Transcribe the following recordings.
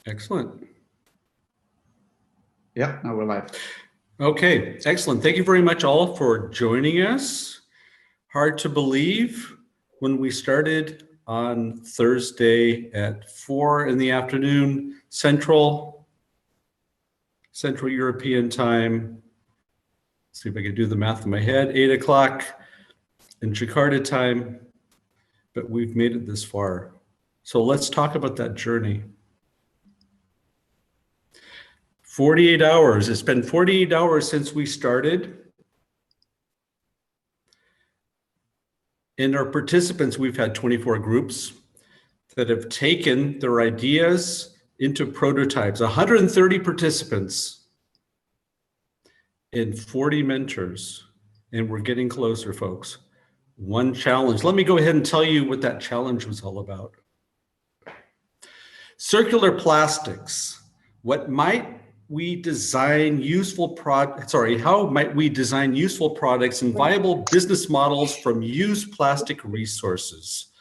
Excellent. Yeah, now we're live. Okay, excellent. Thank you very much all for joining us. Hard to believe when we started on Thursday at 4 in the afternoon, Central European time. Let's see if I can do the math in my head, 8 o'clock in Jakarta time, but we've made it this far. So let's talk about that journey. 48 hours. It's been 48 hours since we started. In our participants, we've had 24 groups that have taken their ideas into prototypes. 130 participants and 40 mentors. And we're getting closer, folks. One challenge. Let me go ahead and tell you what that challenge was all about. Circular plastics. What might we design useful how might we design useful products and viable business models from used plastic resources?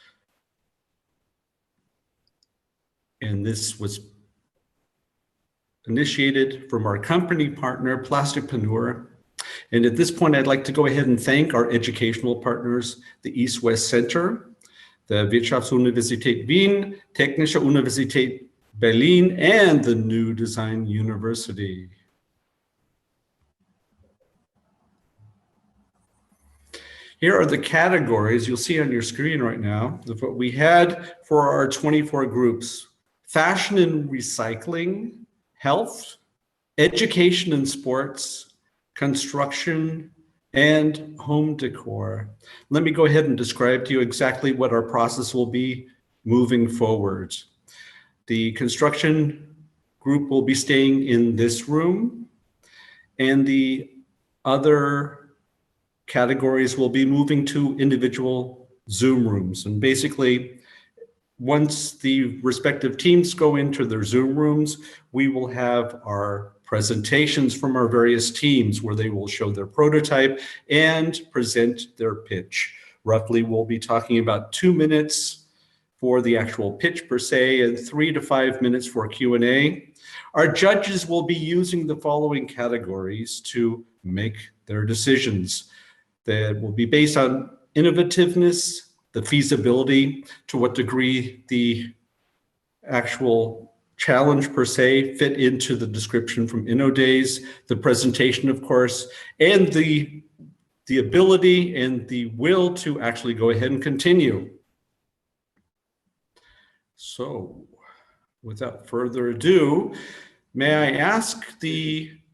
And this was initiated from our company partner, Plasticpreneur. And at this point, I'd like to go ahead and thank our educational partners, the East-West Center, the Wirtschaftsuniversität Wien, Technische Universität Berlin, and the New Design University. Here are the categories you'll see on your screen right now of what we had for our 24 groups: fashion and recycling, health, education and sports, construction, and home decor. Let me go ahead and describe to you exactly what our process will be moving forward. The construction group will be staying in this room, and the other categories will be moving to individual Zoom rooms. And basically, once the respective teams go into their Zoom rooms, we will have our presentations from our various teams where they will show their prototype and present their pitch. Roughly, we'll be talking about 2 minutes for the actual pitch per se, and 3 to 5 minutes for Q&A. Our judges will be using the following categories to make their decisions. That will be based on innovativeness, the feasibility, to what degree the actual challenge per se fit into the description from InnoDays, the presentation, of course, and the ability and the will to actually go ahead and continue. So, without further ado, may I ask based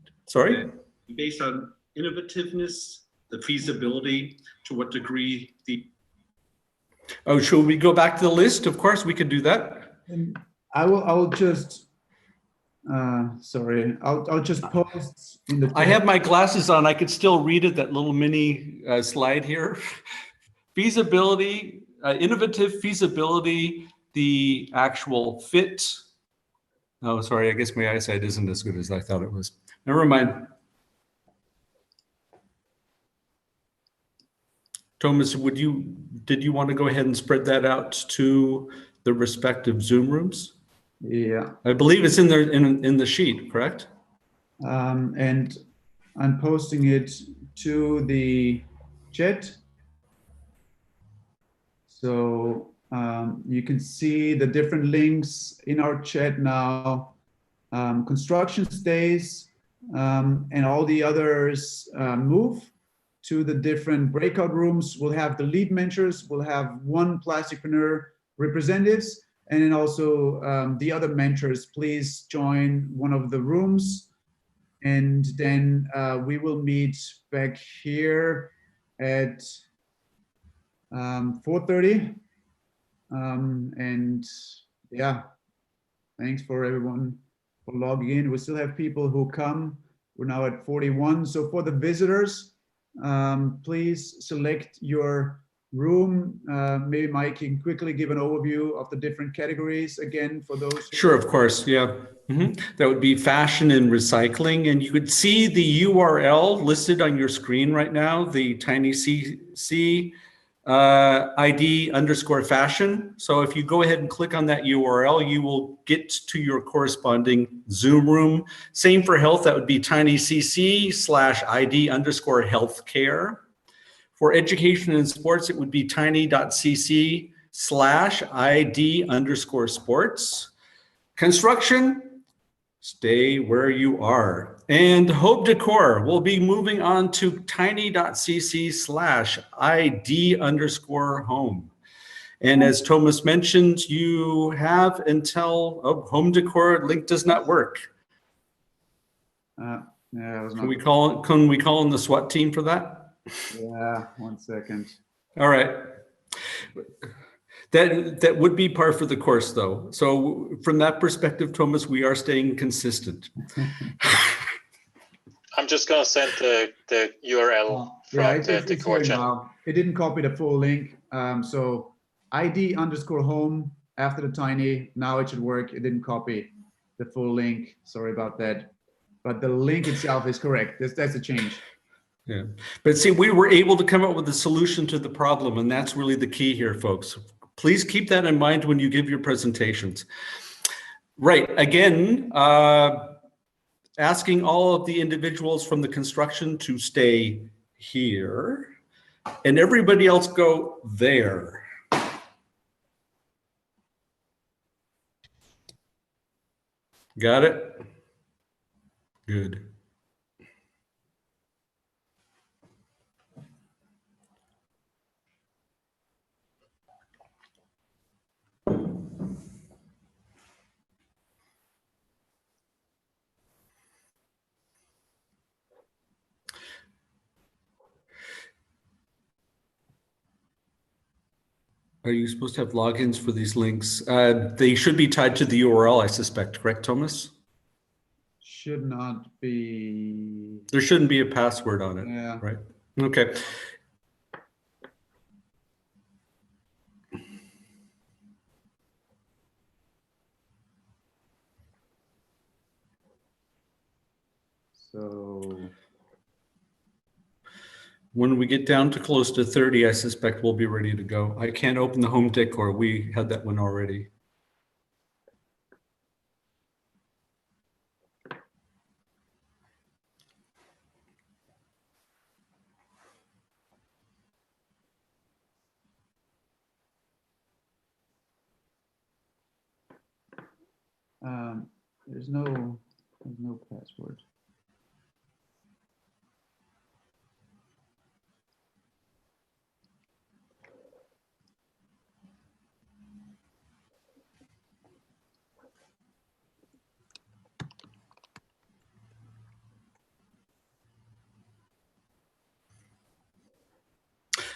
on innovativeness, the feasibility, to what degree should we go back to the list? Of course, we could do that. I will just, I'll just post in the chat. I have my glasses on, I could still read it, that little mini slide here. Feasibility, innovative feasibility, the actual fit. Oh, sorry, I guess my eyesight isn't as good as I thought it was. Never mind. Thomas, did you want to go ahead and spread that out to the respective Zoom rooms? Yeah. I believe it's in there in the sheet, correct? And I'm posting it to the chat. So you can see the different links in our chat now. Construction stays and all the others move to the different breakout rooms. We'll have the lead mentors, we'll have one Plasticpreneur representatives, and then also the other mentors, please join one of the rooms. And then we will meet back here at 4:30. And yeah, thanks for everyone for logging in. We still have people who come. We're now at 41. So for the visitors, please select your room. Maybe Mike can quickly give an overview of the different categories again for those. Sure, of course, yeah. That would be fashion and recycling, and you could see the URL listed on your screen right now, the tinycc ID_fashion. So if you go ahead and click on that URL, you will get to your corresponding Zoom room. Same for health, that would be tinycc/ID_healthcare. For education and sports, it would be tiny.cc/ID_sports. Construction, stay where you are. And home decor, we'll be moving on to tiny.cc/ID_home. And as Thomas mentioned, you have until home decor link does not work. Yeah, it was not. Can we call in the SWAT team for that? Yeah, 1 second. All right. That would be par for the course, though. So from that perspective, Thomas, we are staying consistent. I'm just going to send the URL from the core channel. It didn't copy the full link. So ID_home after the tiny. Now it should work. It didn't copy the full link. Sorry about that. But the link itself is correct. That's a change. Yeah, but see, we were able to come up with a solution to the problem, and that's really the key here, folks. Please keep that in mind when you give your presentations. Right, again, asking all of the individuals from the construction to stay here, and everybody else go there. Got it? Good. Are you supposed to have logins for these links? They should be tied to the URL, I suspect, correct, Thomas? Should not be. There shouldn't be a password on it, yeah. Right? Okay. So when we get down to close to 30, I suspect we'll be ready to go. I can't open the home decor. We had that one already. there's no password.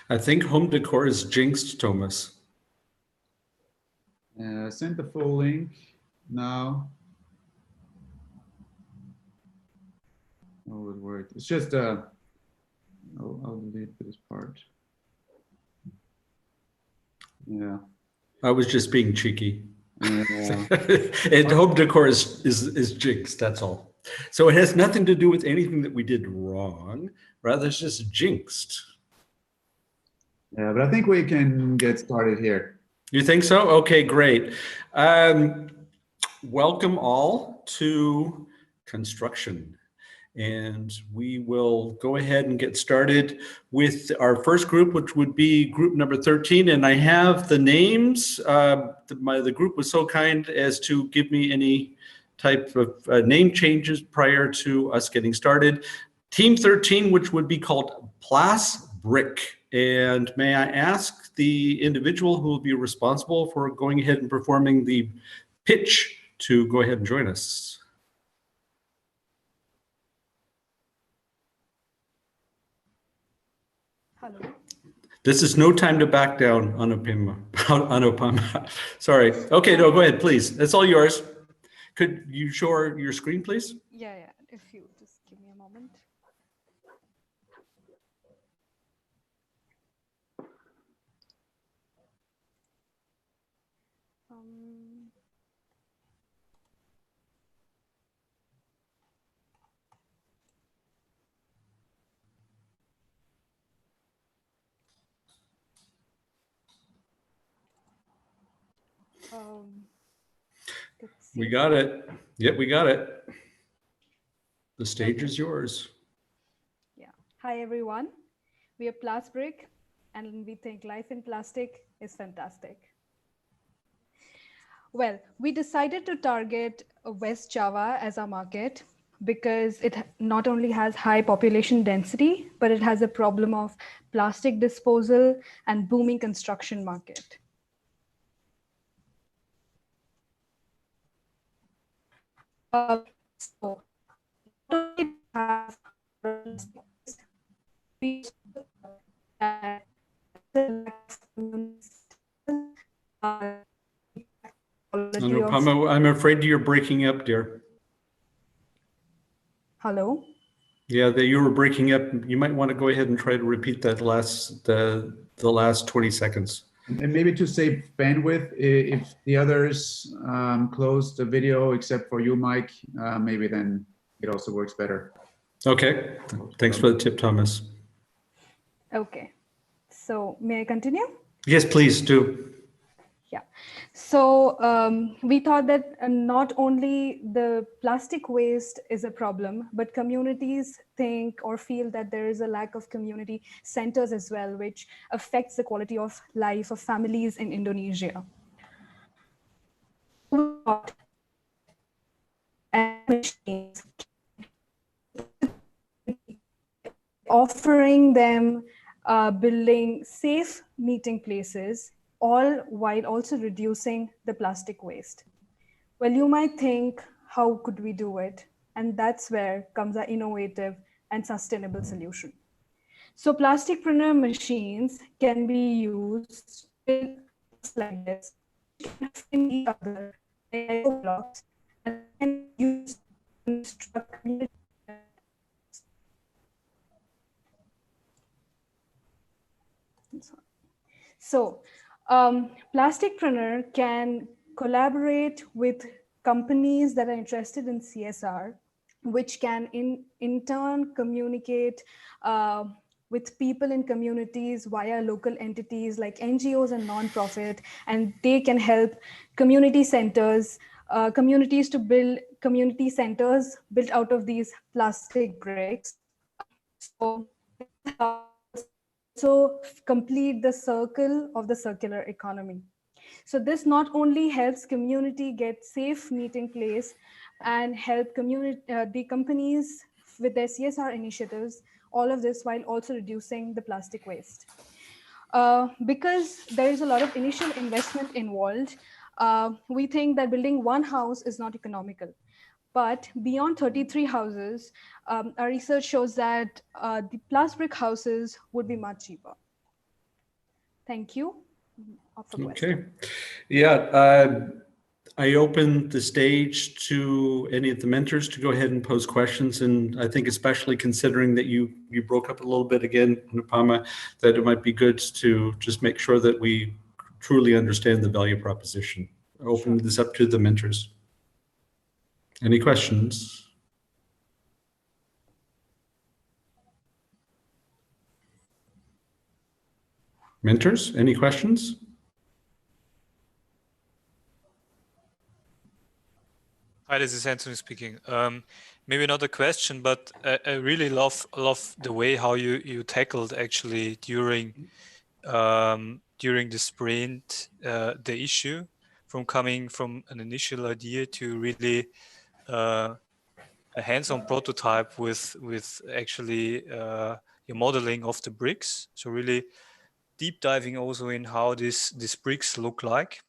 I think home decor is jinxed, Thomas. Send the full link now. Oh, it worked. It's just I'll delete this part. Yeah. I was just being cheeky. Yeah. And home decor is jinxed, that's all. So it has nothing to do with anything that we did wrong. Rather, it's just jinxed. Yeah, but I think we can get started here. You think so? Okay, great. Welcome all to construction. And we will go ahead and get started with our first group, which would be group number 13. And I have the names. The group was so kind as to give me any type of name changes prior to us getting started. Team 13, which would be called Plas Brick. And may I ask the individual who will be responsible for going ahead and performing the pitch to go ahead and join us. Hello. This is no time to back down, Anupama. Sorry. Okay, no, go ahead, please. It's all yours. Could you show your screen, please? Yeah. If you just give me a moment. Let's We see. got it. Yep, we got it. The stage is yours. Yeah. Hi, everyone. We are Plasbrick, and we think life in plastic is fantastic. Well, we decided to target West Java as our market because it not only has high population density, but it has a problem of plastic disposal and booming construction market. So not only have we that Anupama, I'm afraid you're breaking up, dear. Hello? Yeah, that you were breaking up. You might want to go ahead and try to repeat that the last 20 seconds. And maybe to save bandwidth, if the others close the video except for you, Mike, maybe then it also works better. Okay, thanks for the tip, Thomas. Okay, so may I continue? Yes, please do. Yeah, so we thought that not only the plastic waste is a problem, but communities think or feel that there is a lack of community centers as well, which affects the quality of life of families in Indonesia. Offering them building safe meeting places, all while also reducing the plastic waste. Well, you might think, how could we do it? And that's where comes our innovative and sustainable solution. So plasticpreneur machines can be used like this, in each other, like blocks, and can use to construct community. So plasticpreneur can collaborate with companies that are interested in CSR, which can in turn communicate with people in communities via local entities like NGOs and nonprofit, and they can help community centers, communities to build community centers built out of these plastic bricks. So complete the circle of the circular economy. So this not only helps community get safe meeting place and help the companies with their CSR initiatives, all of this while also reducing the plastic waste. Because there is a lot of initial investment involved, we think that building one house is not economical. But beyond 33 houses, our research shows that the plastic houses would be much cheaper. Thank you. Okay. Yeah, I open the stage to any of the mentors to go ahead and pose questions. And I think especially considering that you broke up a little bit again, Anupama, that it might be good to just make sure that we truly understand the value proposition. Open this up to the mentors. Any questions? Mentors, any questions? Hi, this is Anthony speaking. Maybe not a question, but I really love the way how you tackled actually during the sprint the issue from coming from an initial idea to really a hands-on prototype with actually your modeling of the bricks. So really deep diving also in how these bricks look like.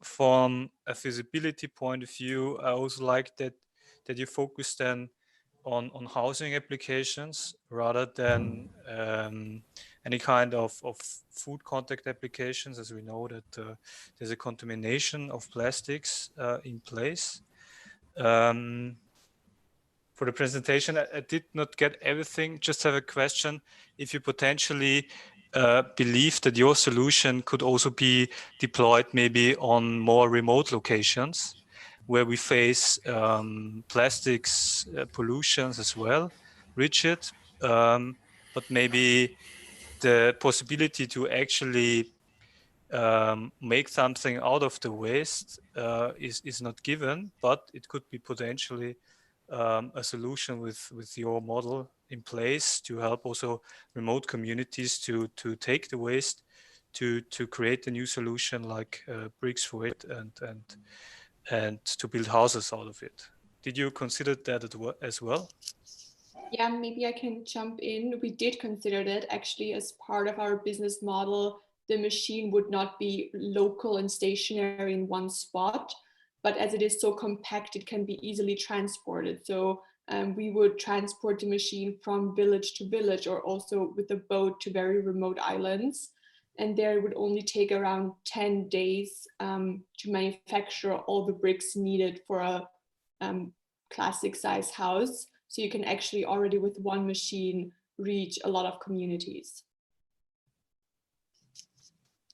From a feasibility point of view, I also like that you focus then on housing applications rather than any kind of food contact applications, as we know that there's a contamination of plastics in place. For the presentation, I did not get everything, just have a question. If you potentially believe that your solution could also be deployed maybe on more remote locations where we face plastics pollutions as well, rigid, but maybe the possibility to actually make something out of the waste is not given, but it could be potentially a solution with your model in place to help also remote communities to take the waste to create a new solution like bricks for it and to build houses out of it. Did you consider that as well? Yeah, maybe I can jump in. We did consider that actually as part of our business model. The machine would not be local and stationary in one spot, but as it is so compact, it can be easily transported. So we would transport the machine from village to village, or also with a boat to very remote islands. And there it would only take around 10 days to manufacture all the bricks needed for a classic size house. So you can actually already with one machine reach a lot of communities.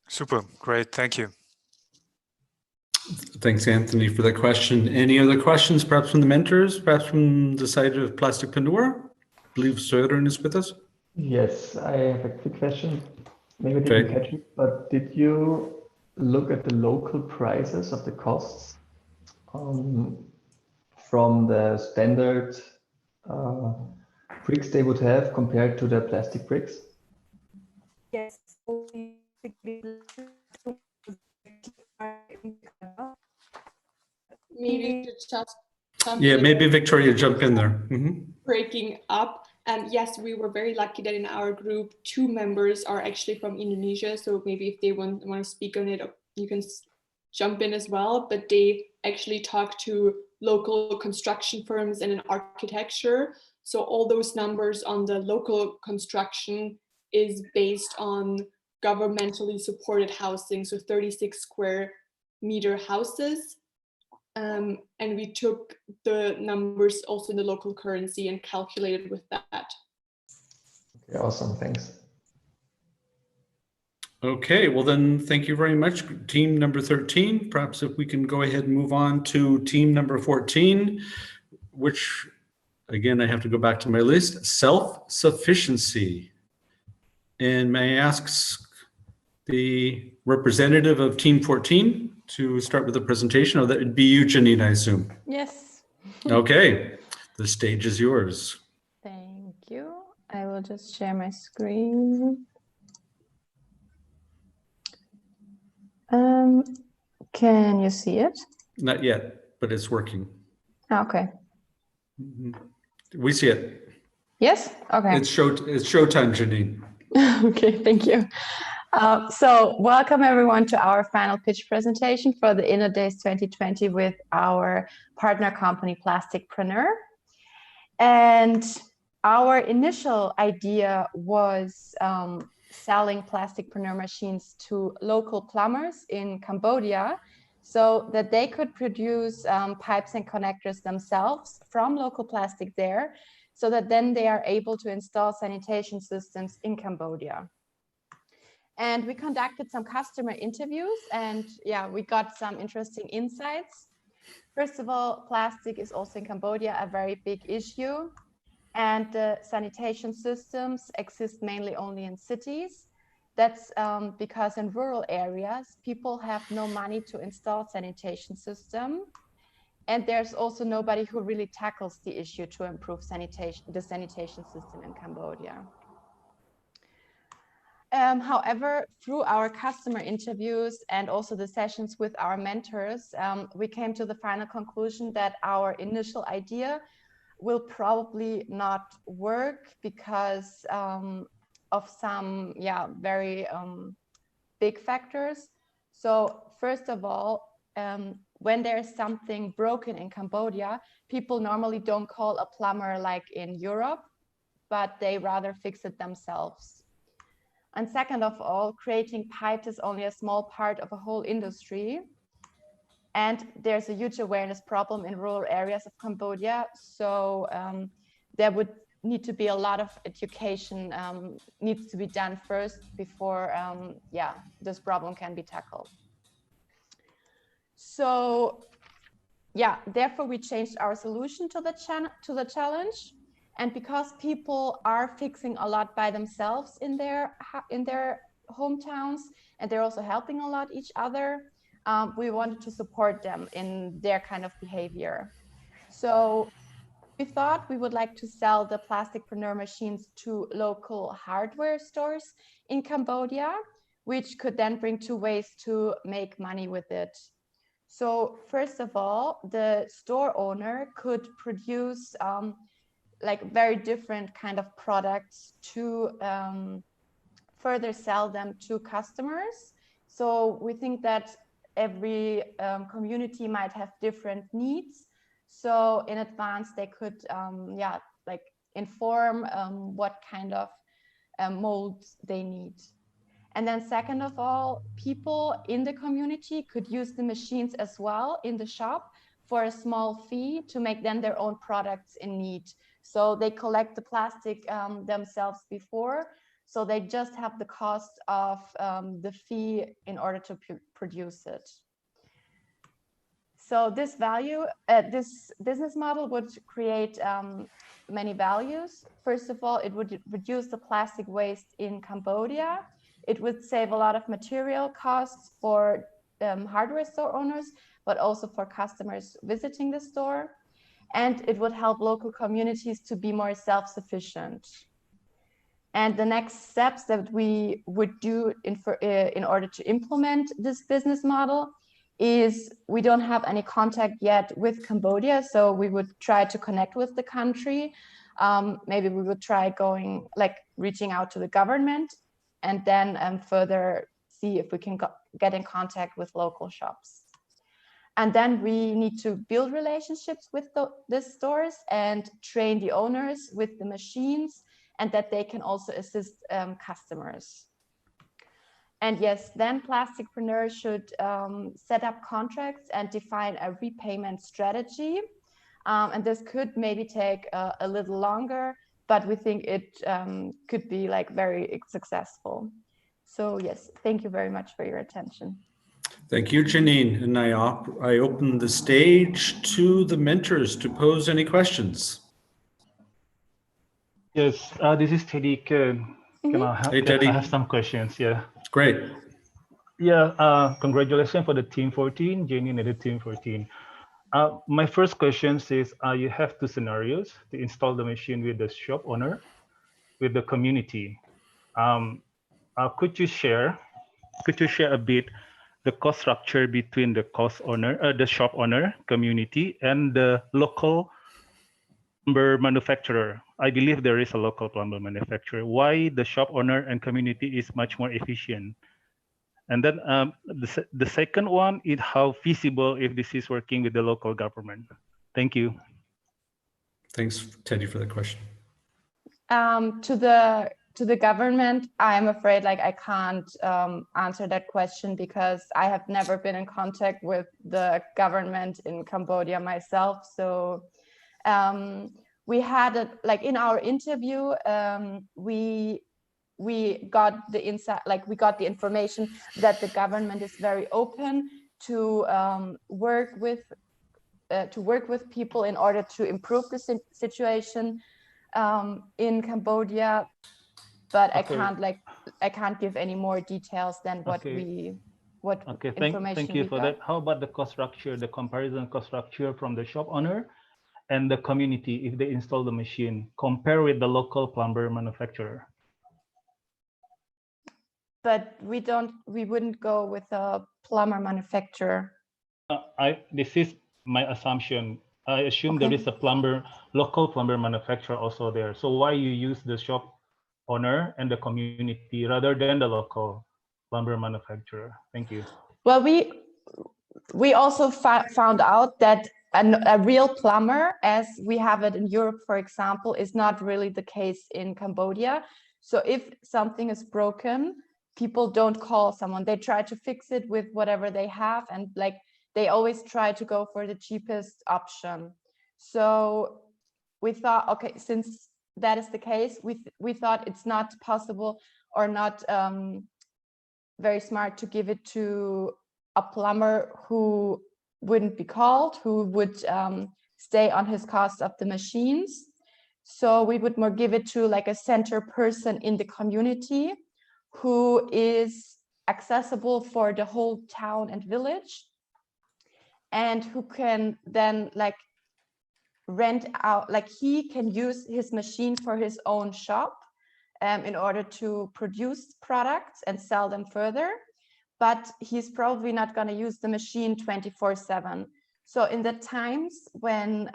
Super, great, thank you. Thanks, Anthony, for that question. Any other questions, perhaps from the mentors, perhaps from the side of Plasticpreneur? I believe Sören is with us. Yes, I have a quick question. Maybe I didn't catch it, but did you look at the local prices of the costs from the standard bricks they would have compared to the plastic bricks? Yes. Maybe to just maybe Victoria jump in there. Breaking up. Yes, we were very lucky that in our group, 2 members are actually from Indonesia. So maybe if they want to speak on it, you can jump in as well. But they actually talk to local construction firms and an architecture. So all those numbers on the local construction is based on governmentally supported housing. So 36 square meter houses. And we took the numbers also in the local currency and calculated with that. Okay, awesome, thanks. Okay, well then, thank you very much, team number 13. Perhaps if we can go ahead and move on to team number 14, which, again, I have to go back to my list, self-sufficiency. And may I ask the representative of team 14 to start with the presentation? Or that would be you, Janine, I assume. Yes. Okay, the stage is yours. Thank you. I will just share my screen. Can you see it? Not yet, but it's working. Okay. We see it. Yes? Okay. It's showtime, Janine. Okay, thank you. So welcome everyone to our final pitch presentation for the InnoDays 2020 with our partner company Plasticpreneur. And our initial idea was selling Plasticpreneur machines to local plumbers in Cambodia so that they could produce pipes and connectors themselves from local plastic there, so that then they are able to install sanitation systems in Cambodia. And we conducted some customer interviews, and yeah, we got some interesting insights. First of all, plastic is also in Cambodia a very big issue, and the sanitation systems exist mainly only in cities. That's because in rural areas, people have no money to install sanitation system. And there's also nobody who really tackles the issue to improve the sanitation system in Cambodia. However, through our customer interviews and also the sessions with our mentors, we came to the final conclusion that our initial idea will probably not work because of some very big factors. So first of all, when there's something broken in Cambodia, people normally don't call a plumber like in Europe, but they rather fix it themselves. And second of all, creating pipes is only a small part of a whole industry. And there's a huge awareness problem in rural areas of Cambodia. So there would need to be a lot of education needs to be done first before this problem can be tackled. So therefore we changed our solution to the challenge. And because people are fixing a lot by themselves in their hometowns, and they're also helping a lot each other. We wanted to support them in their kind of behavior. So we thought we would like to sell the plasticpreneur machines to local hardware stores in Cambodia, which could then bring 2 ways to make money with it. So first of all, the store owner could produce like very different kind of products to further sell them to customers. So we think that every community might have different needs. So in advance, they could, like inform what kind of molds they need. And then second of all, people in the community could use the machines as well in the shop for a small fee to make them their own products in need. So they collect the plastic themselves before, so they just have the cost of the fee in order to produce it. So this this business model would create many values. First of all, it would reduce the plastic waste in Cambodia. It would save a lot of material costs for hardware store owners, but also for customers visiting the store. And it would help local communities to be more self-sufficient. And the next steps that we would do in order to implement this business model is we don't have any contact yet with Cambodia, so we would try to connect with the country. Maybe we would try reaching out to the government, and then further see if we can get in contact with local shops. And then we need to build relationships with the stores and train the owners with the machines, and that they can also assist customers. And yes, then plasticpreneurs should set up contracts and define a repayment strategy. And this could maybe take a little longer, but we think it could be like very successful. So yes, thank you very much for your attention. Thank you, Janine. And I open the stage to the mentors to pose any questions. Yes, this is Teddy. Hey, Teddy. I have some questions. Yeah. Great. Yeah. Congratulations for the Team 14, Janine and the Team 14. My first question is, you have 2 scenarios to install the machine with the shop owner, with the community. Could you share a bit the cost structure between the the shop owner, community, and the local plumber manufacturer? I believe there is a local plumber manufacturer. Why the shop owner and community is much more efficient? And then the second one is how feasible if this is working with the local government. Thank you. Thanks, Teddy, for the question. To the government, I'm afraid I can't answer that question because I have never been in contact with the government in Cambodia myself. So we had in our interview, we got the insight, we got the information that the government is very open to work with people in order to improve the situation in Cambodia. But okay. I can't give any more details than what information. Thank you for that. How about the cost structure, the comparison cost structure from the shop owner and the community if they install the machine, compare with the local plumber manufacturer? But we wouldn't go with a plumber manufacturer. This is my assumption. I assume there is a local plumber manufacturer also there. So why you use the shop owner and the community rather than the local plumber manufacturer? Thank you. Well, we also found out that a real plumber, as we have it in Europe, for example, is not really the case in Cambodia. So if something is broken, people don't call someone. They try to fix it with whatever they have, and they always try to go for the cheapest option. So we thought, okay, since that is the case, we thought it's not possible or not very smart to give it to a plumber who wouldn't be called, who would stay on his cost of the machines. So we would more give it to a center person in the community who is accessible for the whole town and village, and who can then like rent out, like he can use his machine for his own shop in order to produce products and sell them further, but he's probably not going to use the machine 24/7. So in the times when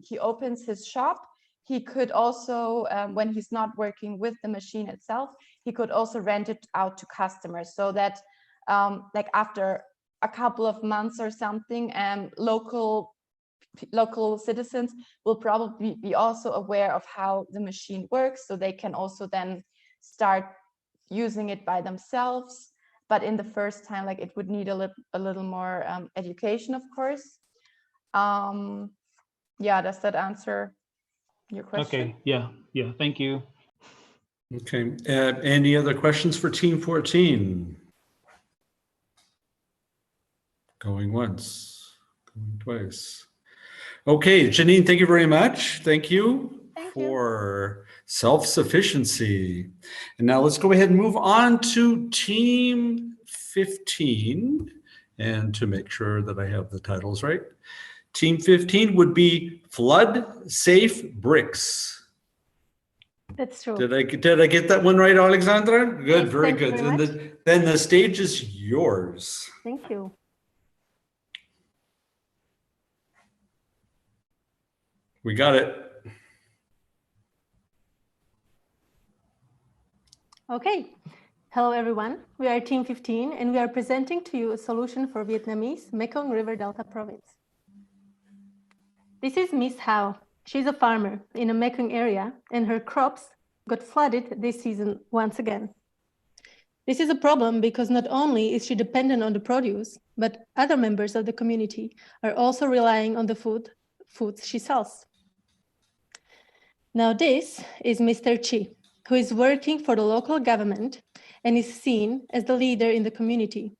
he opens his shop, he could also, when he's not working with the machine itself, he could also rent it out to customers, so that like after a couple of months or something, local citizens will probably be also aware of how the machine works, so they can also then start using it by themselves. But in the first time, like it would need a little more education, of course. Yeah, does that answer your question? Okay, yeah, thank you. Okay, any other questions for Team 14? Going once, going twice. Okay, Janine, thank you very much. Thank you for self-sufficiency. And now let's go ahead and move on to Team 15. And to make sure that I have the titles right, Team 15 would be Flood Safe Bricks. That's true. Did I get that one right, Alexandra? Good, Yes, very thank you good. very Then the stage is yours. Thank you. We got it. Okay. Hello, everyone. We are Team 15, and we are presenting to you a solution for Vietnamese Mekong River Delta province. This is Miss Hao. She's a farmer in a Mekong area, and her crops got flooded this season once again. This is a problem because not only is she dependent on the produce, but other members of the community are also relying on the foods she sells. Now this is Mr. Chi, who is working for the local government and is seen as the leader in the community.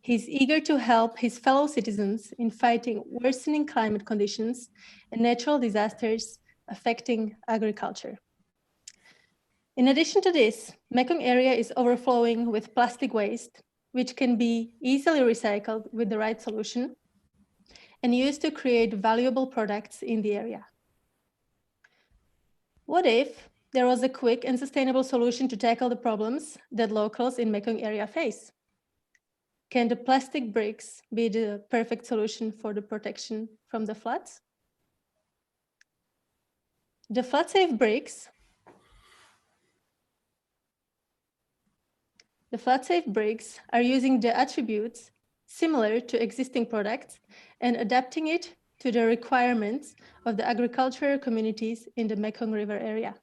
He's eager to help his fellow citizens in fighting worsening climate conditions and natural disasters affecting agriculture. In addition to this, Mekong area is overflowing with plastic waste, which can be easily recycled with the right solution and used to create valuable products in the area. What if there was a quick and sustainable solution to tackle the problems that locals in Mekong area face? Can the plastic bricks be the perfect solution for the protection from the floods? The flood-safe bricks are using the attributes similar to existing products and adapting it to the requirements of the agricultural communities in the Mekong River area.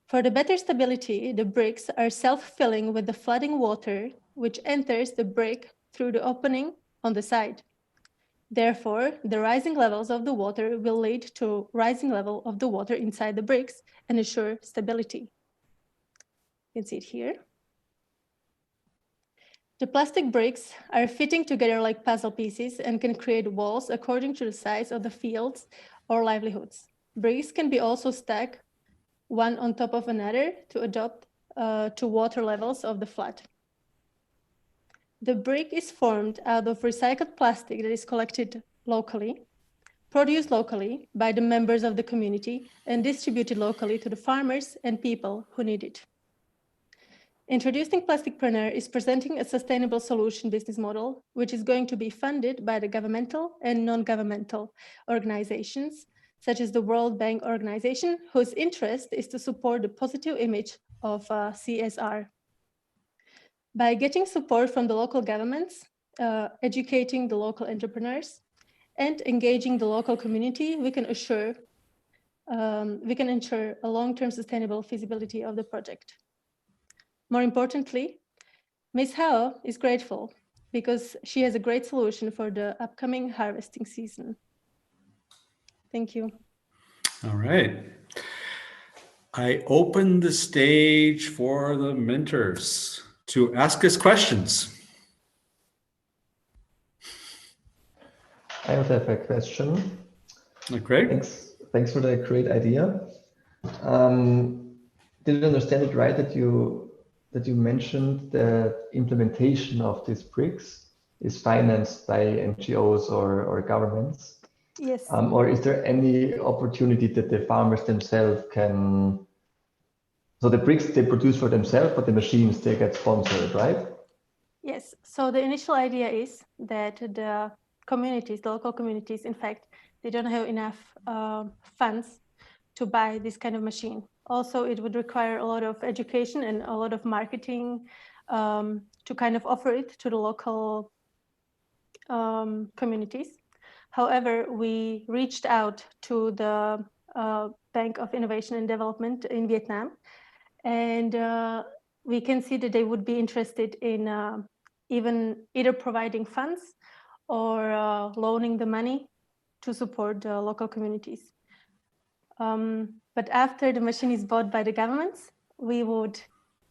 For the better stability, the bricks are self-filling with the flooding water, which enters the brick through the opening on the side. Therefore, the rising levels of the water will lead to rising level of the water inside the bricks and ensure stability. You can see it here. The plastic bricks are fitting together like puzzle pieces and can create walls according to the size of the fields or livelihoods. Bricks can be also stacked one on top of another to adapt to water levels of the flood. The brick is formed out of recycled plastic that is collected locally, produced locally by the members of the community, and distributed locally to the farmers and people who need it. Introducing Plasticpreneur is presenting a sustainable solution business model, which is going to be funded by the governmental and non-governmental organizations, such as the World Bank Organization, whose interest is to support the positive image of CSR. By getting support from the local governments, educating the local entrepreneurs, and engaging the local community, we can ensure a long-term sustainable feasibility of the project. More importantly, Ms. Hao is grateful because she has a great solution for the upcoming harvesting season. Thank you. All right. I open the stage for the mentors to ask us questions. I also have a question. Okay. Thanks for the great idea. Did I understand it right that you that you mentioned that implementation of these bricks is financed by NGOs or governments. Yes. Or is there any opportunity that the farmers themselves can, so the bricks they produce for themselves, but the machines they get sponsored, right? Yes. So the initial idea is that the communities, the local communities, in fact, they don't have enough funds to buy this kind of machine. Also, it would require a lot of education and a lot of marketing to kind of offer it to the local communities. However, we reached out to the Bank of Innovation and Development in Vietnam, and we can see that they would be interested in either providing funds or loaning the money to support the local communities. But after the machine is bought by the governments, we would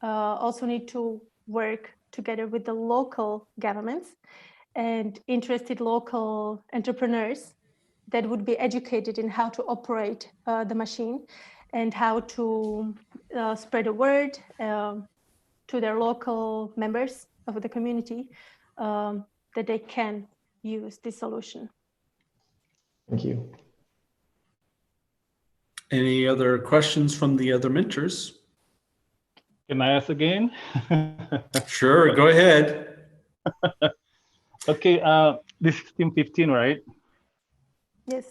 also need to work together with the local governments and interested local entrepreneurs that would be educated in how to operate the machine and how to spread the word to their local members of the community that they can use this solution. Thank you. Any other questions from the other mentors? Can I ask again? Sure, go ahead. Okay, this is team 15, right? Yes.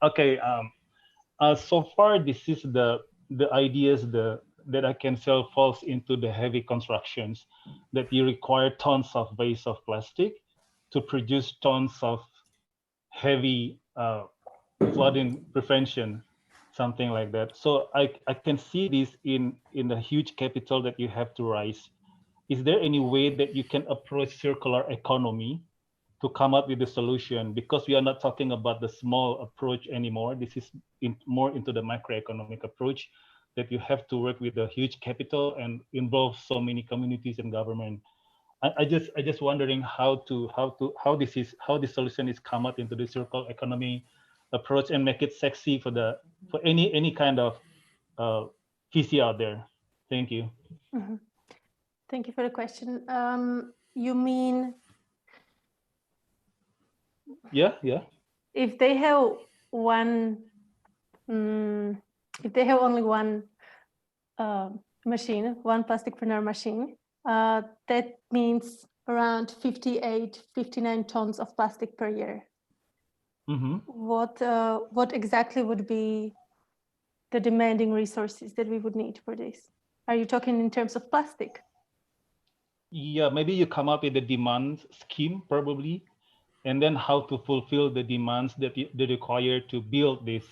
Okay, so far this is the ideas that I can sell falls into the heavy constructions that you require tons of waste of plastic to produce tons of heavy flooding prevention, something like that. So I can see this in the huge capital that you have to raise. Is there any way that you can approach circular economy to come up with a solution? Because we are not talking about the small approach anymore. This is more into the macroeconomic approach that you have to work with a huge capital and involve so many communities and government. I just wondering how this solution is come up into the circular economy approach and make it sexy for any kind of VC out there. Thank you. Mm-hmm. Thank you for the question. You mean? Yeah. If they have only one machine, one plasticpreneur machine, that means around 59 tons of plastic per year. Mm-hmm. What exactly would be the demanding resources that we would need for this? Are you talking in terms of plastic? Yeah, maybe you come up with a demand scheme probably, and then how to fulfill the demands that they require to build this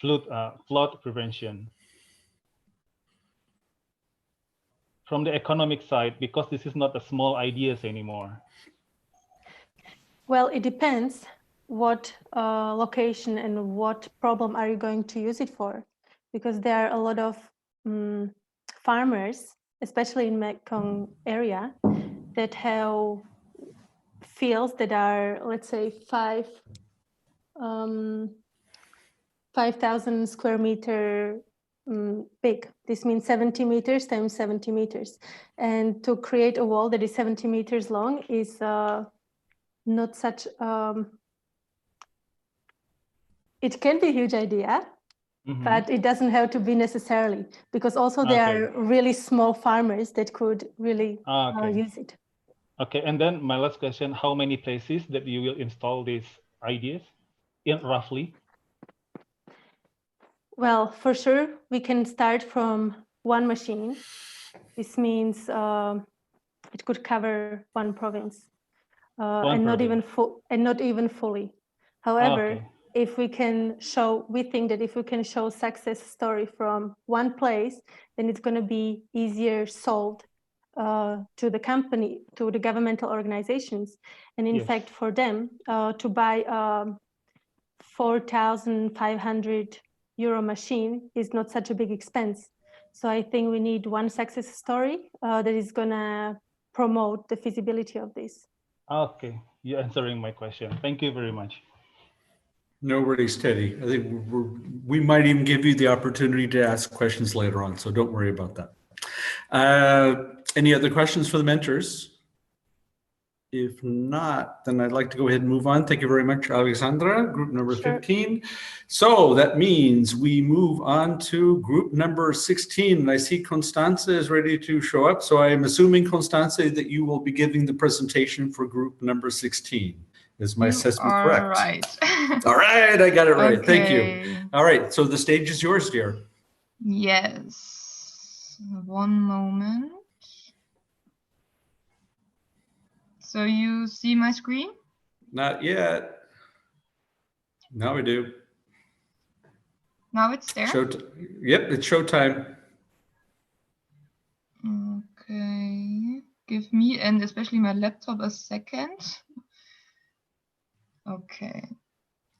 flood prevention. From the economic side, because this is not a small ideas anymore. Well, it depends what location and what problem are you going to use it for, because there are a lot of farmers, especially in Mekong area, that have fields that are, let's say, 5,000 square meter big. This means 70 meters times 70 meters. And to create a wall that is 70 meters long is not such, it can be a huge idea, but it doesn't have to be necessarily, because also there are really small farmers that could really use it. Okay, and then my last question, how many places that you will install these ideas in roughly? Well, for sure, we can start from one machine. This means it could cover one province, and not even fully. However, if we can show, we think that if we can show success story from one place, then it's going to be easier sold to the company, to the governmental organizations, and in fact for them to buy 4,500 euro machine is not such a big expense. So I think we need one success story that is gonna promote the feasibility of this. Okay, you're answering my question. Thank you very much. No worries, Teddy. I think we might even give you the opportunity to ask questions later on, so don't worry about that. Any other questions for the mentors? If not, then I'd like to go ahead and move on. Thank you very much, Alexandra, group number 15. So that means we move on to group number 16. And I see Constanze is ready to show up. So I am assuming, Constanze, that you will be giving the presentation for group number 16. Is my assessment correct? All right. All right, I got it right. Okay. Thank you. All right, so the stage is yours, dear. Yes. One moment. So you see my screen? Not yet. Now we do. Now it's there? Yep, it's showtime. Okay. Give me, and especially my laptop, a second. Okay.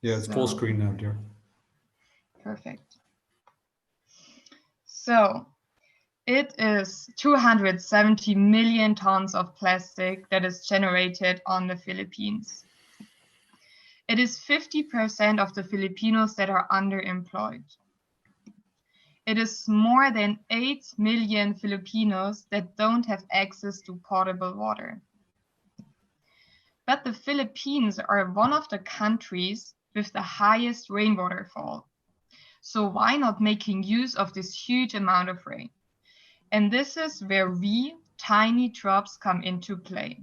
Yeah, it's full screen now, dear. Perfect. So it is 270 million tons of plastic that is generated on the Philippines. It is 50% of the Filipinos that are underemployed. It is more than 8 million Filipinos that don't have access to potable water. But the Philippines are one of the countries with the highest rainwater fall. So why not making use of this huge amount of rain? And this is where we, tiny drops, come into play.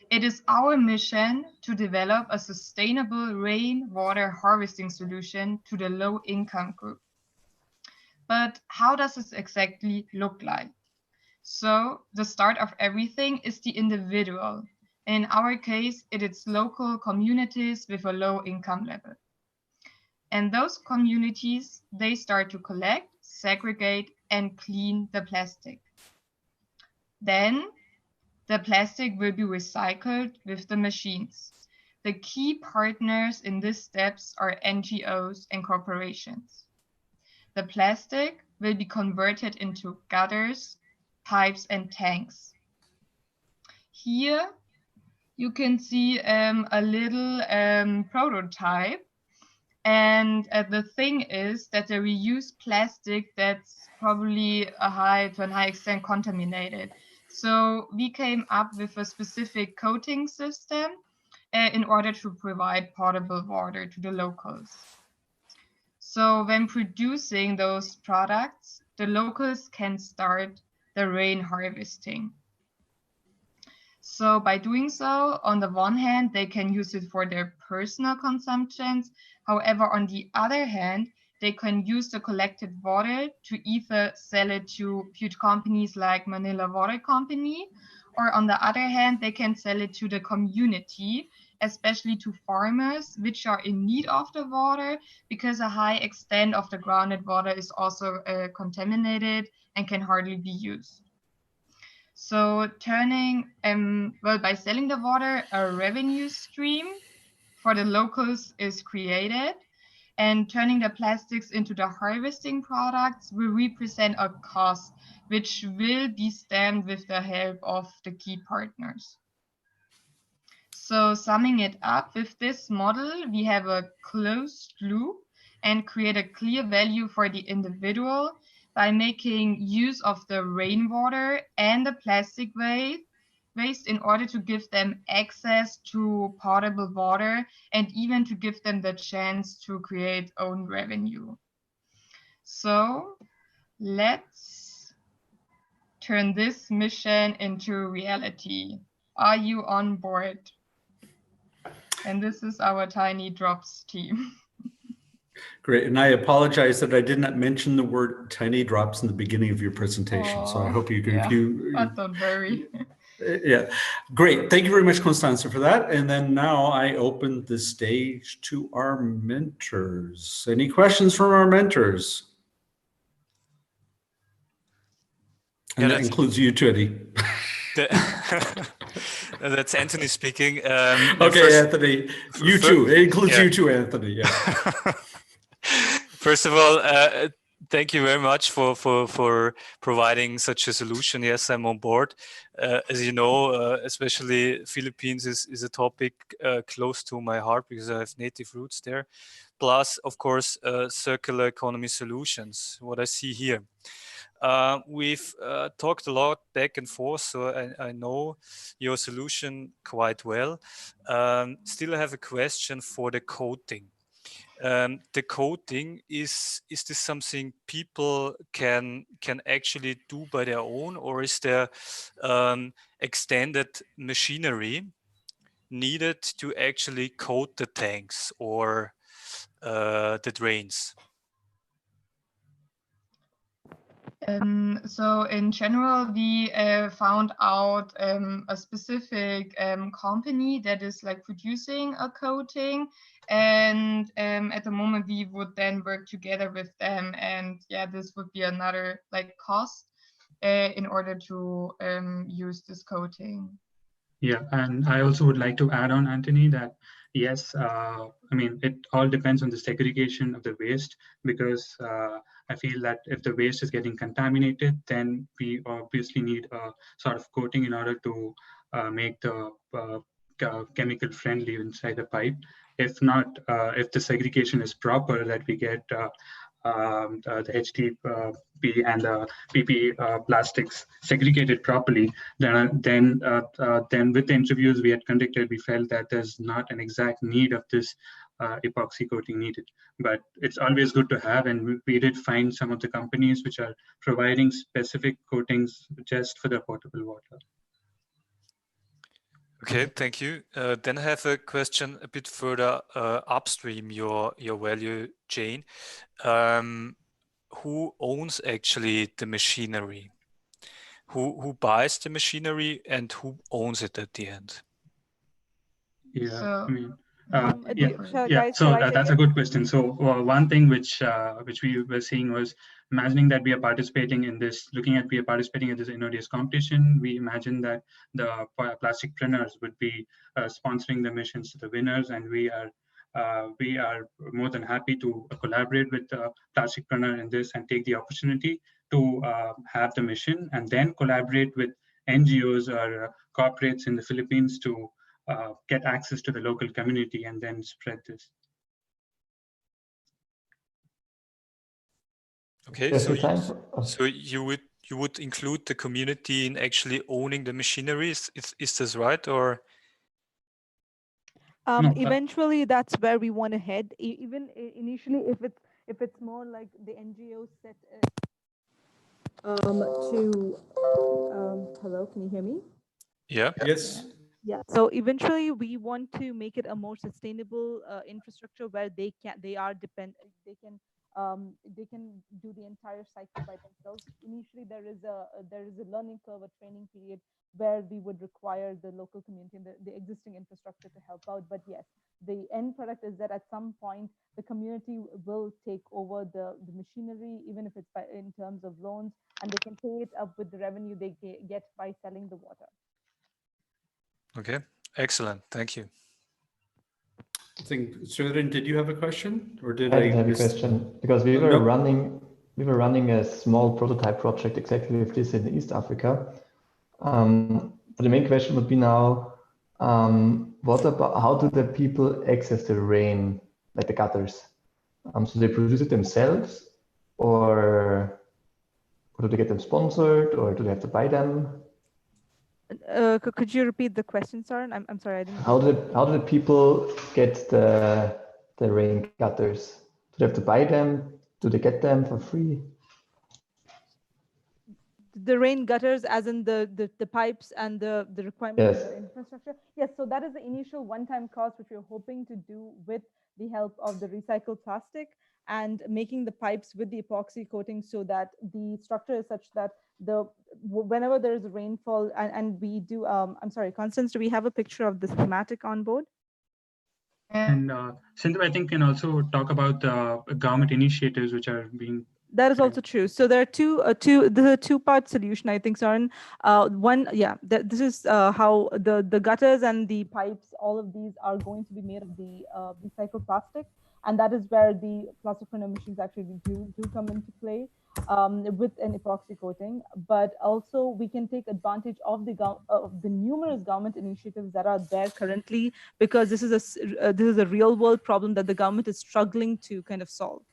It is our mission to develop a sustainable rainwater harvesting solution to the low-income group. But how does this exactly look like? So the start of everything is the individual. In our case, it is local communities with a low income level. And those communities, they start to collect, segregate, and clean the plastic. Then the plastic will be recycled with the machines. The key partners in these steps are NGOs and corporations. The plastic will be converted into gutters, pipes, and tanks. Here you can see a little prototype. And the thing is that the reused plastic that's probably to a high extent contaminated. So we came up with a specific coating system in order to provide potable water to the locals. So when producing those products, the locals can start the rain harvesting. So by doing so, on the one hand, they can use it for their personal consumptions. However, on the other hand, they can use the collected water to either sell it to huge companies like Manila Water Company, or on the other hand, they can sell it to the community, especially to farmers, which are in need of the water because a high extent of the groundwater is also contaminated and can hardly be used. So turning, by selling the water, a revenue stream for the locals is created, and turning the plastics into the harvesting products will represent a cost, which will be stemmed with the help of the key partners. So summing it up, with this model, we have a closed loop and create a clear value for the individual by making use of the rainwater and the plastic waste in order to give them access to potable water and even to give them the chance to create own revenue. So let's turn this mission into reality. Are you on board? And this is our Tiny Drops team. Great, and I apologize that I did not mention the word tiny drops in the beginning of your presentation. So I hope you can, but don't worry. Yeah, great. Thank you very much, Constanze, for that. And then now I open the stage to our mentors. Any questions from our mentors? And that includes you, Teddy. That's Anthony speaking. Okay, first, Anthony, you too. It includes you too, Anthony. Yeah. First of all, thank you very much for providing such a solution. Yes, I'm on board. As you know, especially Philippines is a topic close to my heart because I have native roots there. Plus, of course, circular economy solutions, what I see here. We've talked a lot back and forth, so I know your solution quite well. Still, I have a question for the coating. The coating, is this something people can actually do by their own, or is there extended machinery needed to actually coat the tanks or the drains? So in general, we found out a specific company that is like producing a coating, and at the moment we would then work together with them, and yeah, this would be another like cost in order to use this coating. Yeah, and I also would like to add on, Anthony, that yes, I mean, it all depends on the segregation of the waste, because I feel that if the waste is getting contaminated, then we obviously need a sort of coating in order to make the chemical friendly inside the pipe. If not, if the segregation is proper, that we get the HDP and the PP plastics segregated properly, then with the interviews we had conducted, we felt that there's not an exact need of this epoxy coating needed. But it's always good to have, and we did find some of the companies which are providing specific coatings just for the potable water. Okay, thank you. Then I have a question a bit further upstream your value chain. Who owns actually the machinery? Who buys the machinery and who owns it at the end? Yeah, So, I mean, guys, so that's a good question. So one thing which we were seeing was imagining that we are participating in this, participating in this InnoDays competition. We imagined that the plasticpreneurs would be sponsoring the missions to the winners, and we are more than happy to collaborate with the plasticpreneur in this and take the opportunity to have the mission and then collaborate with NGOs or corporates in the Philippines to get access to the local community and then spread this. Okay, so you would include the community in actually owning the machinery. Is this right, or? No, eventually, that's where we want to head. Even initially, if it's more like the NGO set hello, can you hear me? Yeah. Yes. Yeah. So eventually, we want to make it a more sustainable infrastructure where they can do the entire cycle by themselves. Initially, there is a learning curve, a training period where we would require the local community and the existing infrastructure to help out. But yes, the end product is that at some point the community will take over the machinery, even if it's in terms of loans, and they can pay it up with the revenue they get by selling the water. Okay, excellent. Thank you. I think, Sridharan, did you have a question, or did I didn't have a question, because we were running a small prototype project exactly with this in East Africa. But the main question would be now, how do the people access the rain, like the gutters? So they produce it themselves, or do they get them sponsored, or do they have to buy them? Could you repeat the question, Søren? I'm sorry, I didn't. How do the people get the rain gutters? Do they have to buy them? Do they get them for free? The rain gutters, as in the pipes and the requirements of the infrastructure. Yes, so that is the initial one-time cost, which we're hoping to do with the help of the recycled plastic and making the pipes with the epoxy coating, so that the structure is such that whenever there is a rainfall, and we do, I'm sorry, Constance, do we have a picture of the schematic on board? And Sindhu, I think, can also talk about the government initiatives which are being. That is also true. So there are two-part solution, I think, Søren. One, yeah, this is how the gutters and the pipes, all of these are going to be made of the recycled plastic, and that is where the plasticpreneur machines actually do come into play with an epoxy coating. But also we can take advantage of the numerous government initiatives that are there currently, because this is a real world problem that the government is struggling to kind of solve.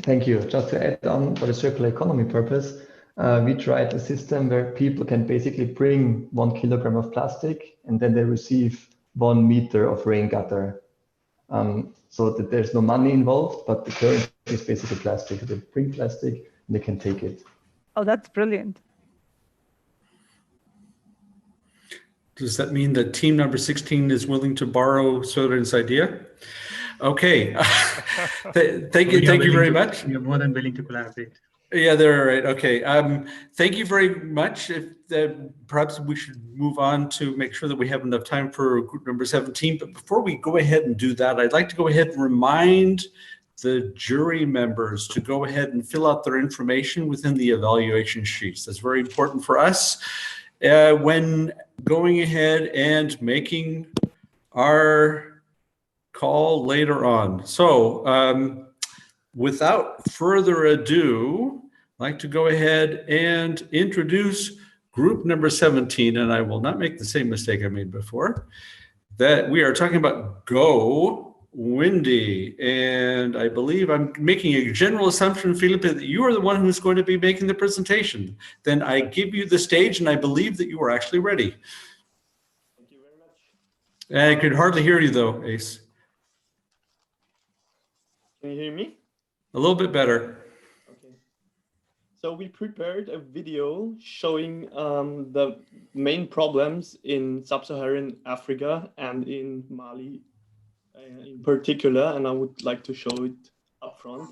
Thank you. Just to add on for the circular economy purpose, we tried a system where people can basically bring 1 kilogram of plastic and then they receive 1 meter of rain gutter. So that there's no money involved, but the currency is basically plastic. They bring plastic and they can take it. Oh, that's brilliant. Does that mean that team number 16 is willing to borrow Søren's idea? Okay. Thank you very much. We are more than willing to collaborate. Yeah, they're right. Okay. Thank you very much. If perhaps we should move on to make sure that we have enough time for group number 17. But before we go ahead and do that, I'd like to go ahead and remind the jury members to go ahead and fill out their information within the evaluation sheets. That's very important for us when going ahead and making our call later on. So without further ado, I'd like to go ahead and introduce group number 17, and I will not make the same mistake I made before, that we are talking about Go Windy. And I believe I'm making a general assumption, Felipe, that you are the one who's going to be making the presentation. Then I give you the stage, and I believe that you are actually ready. Thank you very much. I could hardly hear you though, Ace. Can you hear me? A little bit better. Okay. So we prepared a video showing the main problems in sub-Saharan Africa and in Mali in particular, and I would like to show it up front.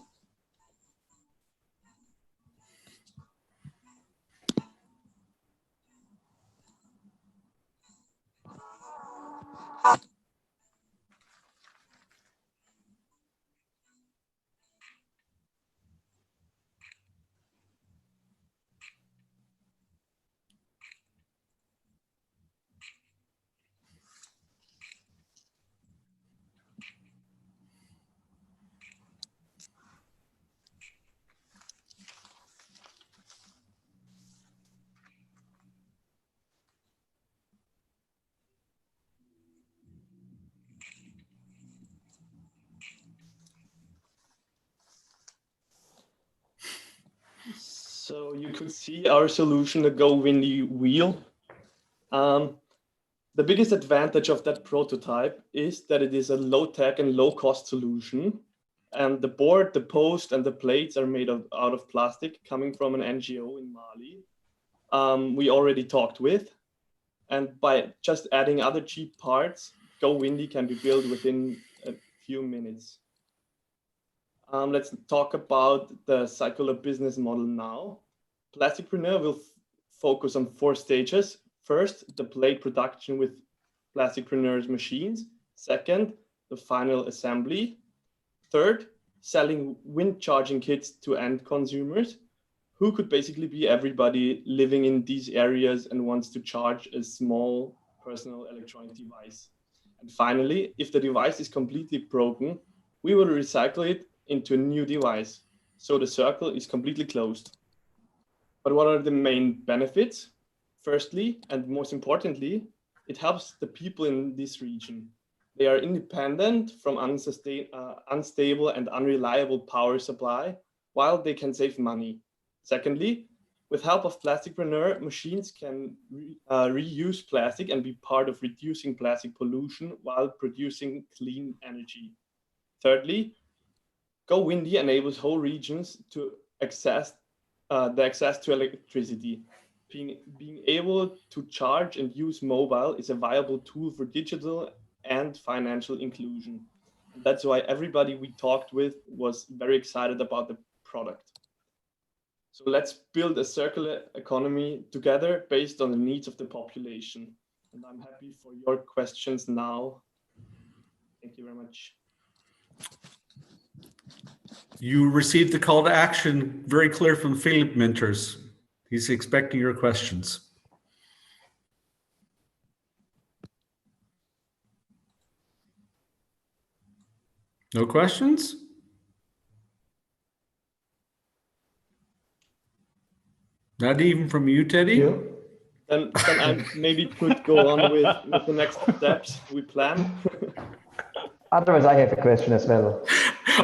So you could see our solution, the Go Windy wheel. The biggest advantage of that prototype is that it is a low-tech and low-cost solution. And the board, the post, and the plates are made out of plastic coming from an NGO in Mali we already talked with. And by just adding other cheap parts, Go Windy can be built within a few minutes. Let's talk about the circular business model now. Plasticpreneur will focus on 4 stages. First, the plate production with Plasticpreneur's machines. Second, the final assembly. Third, selling wind charging kits to end consumers, who could basically be everybody living in these areas and wants to charge a small personal electronic device. And finally, if the device is completely broken, we will recycle it into a new device. So the circle is completely closed. But what are the main benefits? Firstly, and most importantly, it helps the people in this region. They are independent from unstable and unreliable power supply, while they can save money. Secondly, with help of Plasticpreneur, machines can reuse plastic and be part of reducing plastic pollution while producing clean energy. Thirdly, Go Windy enables whole regions to access to electricity. Being able to charge and use mobile is a viable tool for digital and financial inclusion. And that's why everybody we talked with was very excited about the product. So let's build a circular economy together based on the needs of the population. And I'm happy for your questions now. Thank you very much. You received the call to action very clear from Philip Minters. He's expecting your questions. No questions? Not even from you, Teddy? Then I maybe could go on with the next steps we plan. Otherwise, I have a question as well.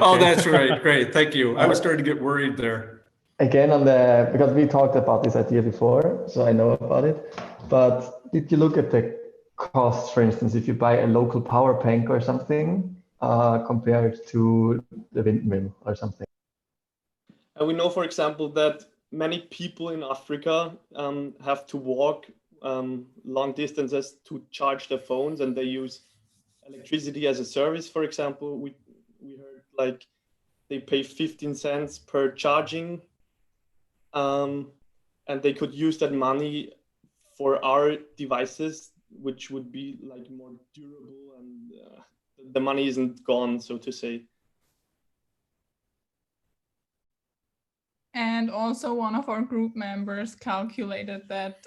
Oh, that's right. Great. Thank you. I was starting to get worried there. Again, because we talked about this idea before, so I know about it. But did you look at the cost, for instance, if you buy a local power bank or something, compared to the windmill or something? And we know, for example, that many people in Africa have to walk long distances to charge their phones, and they use electricity as a service. For example, we heard like they pay 15 cents per charging, and they could use that money for our devices, which would be like more durable, and the money isn't gone, so to say. And also one of our group members calculated that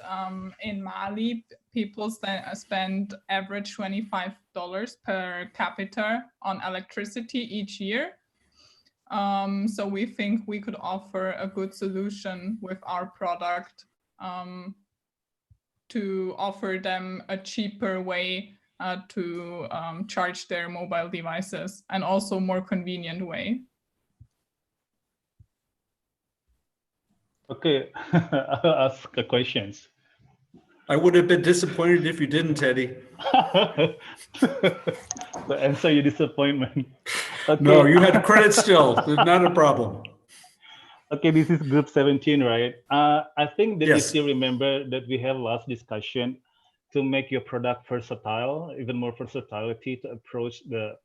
in Mali, people spend average $25 per capita on electricity each year. So we think we could offer a good solution with our product to offer them a cheaper way to charge their mobile devices, and also more convenient way. Okay, I'll ask the questions. I would have been disappointed if you didn't, Teddy. To answer your disappointment. Okay. No, you had credit still. Not a problem. Okay, this is group 17, right? I think that you Yes. still remember that we have last discussion to make your product versatile, even more versatility to approach the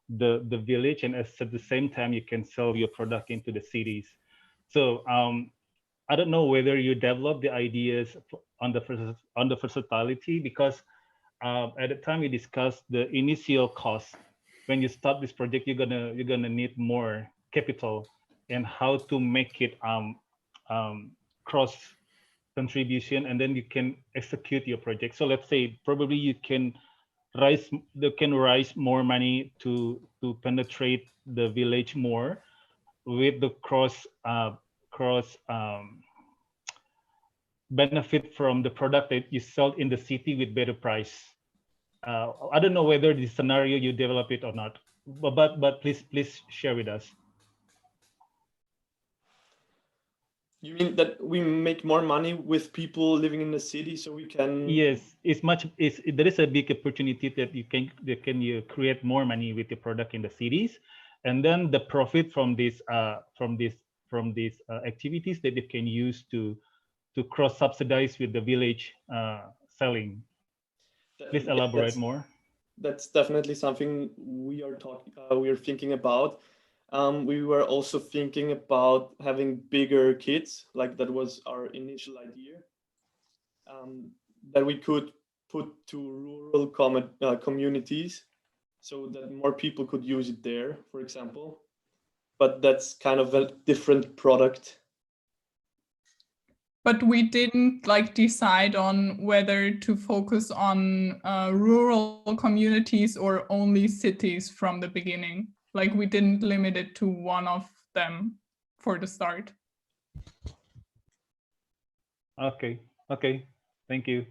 village, and at the same time you can sell your product into the cities. So I don't know whether you developed the ideas on the versatility, because at the time we discussed the initial cost. When you start this project, you're gonna need more capital, and how to make it cross contribution, and then you can execute your project. So let's say probably you can raise more money to penetrate the village more with the cross benefit from the product that you sell in the city with better price. I don't know whether this scenario you develop it or not, but please share with us. You mean that we make more money with people living in the city, so we can? Yes, there is a big opportunity that you can create more money with your product in the cities, and then the profit from these activities that you can use to cross subsidize with the village selling. Please elaborate more. That's definitely something we are thinking about. We were also thinking about having bigger kits, like that was our initial idea, that we could put to rural communities, so that more people could use it there, for example. But that's kind of a different product. But we didn't decide on whether to focus on rural communities or only cities from the beginning. We didn't limit it to one of them for the start. Okay, thank you.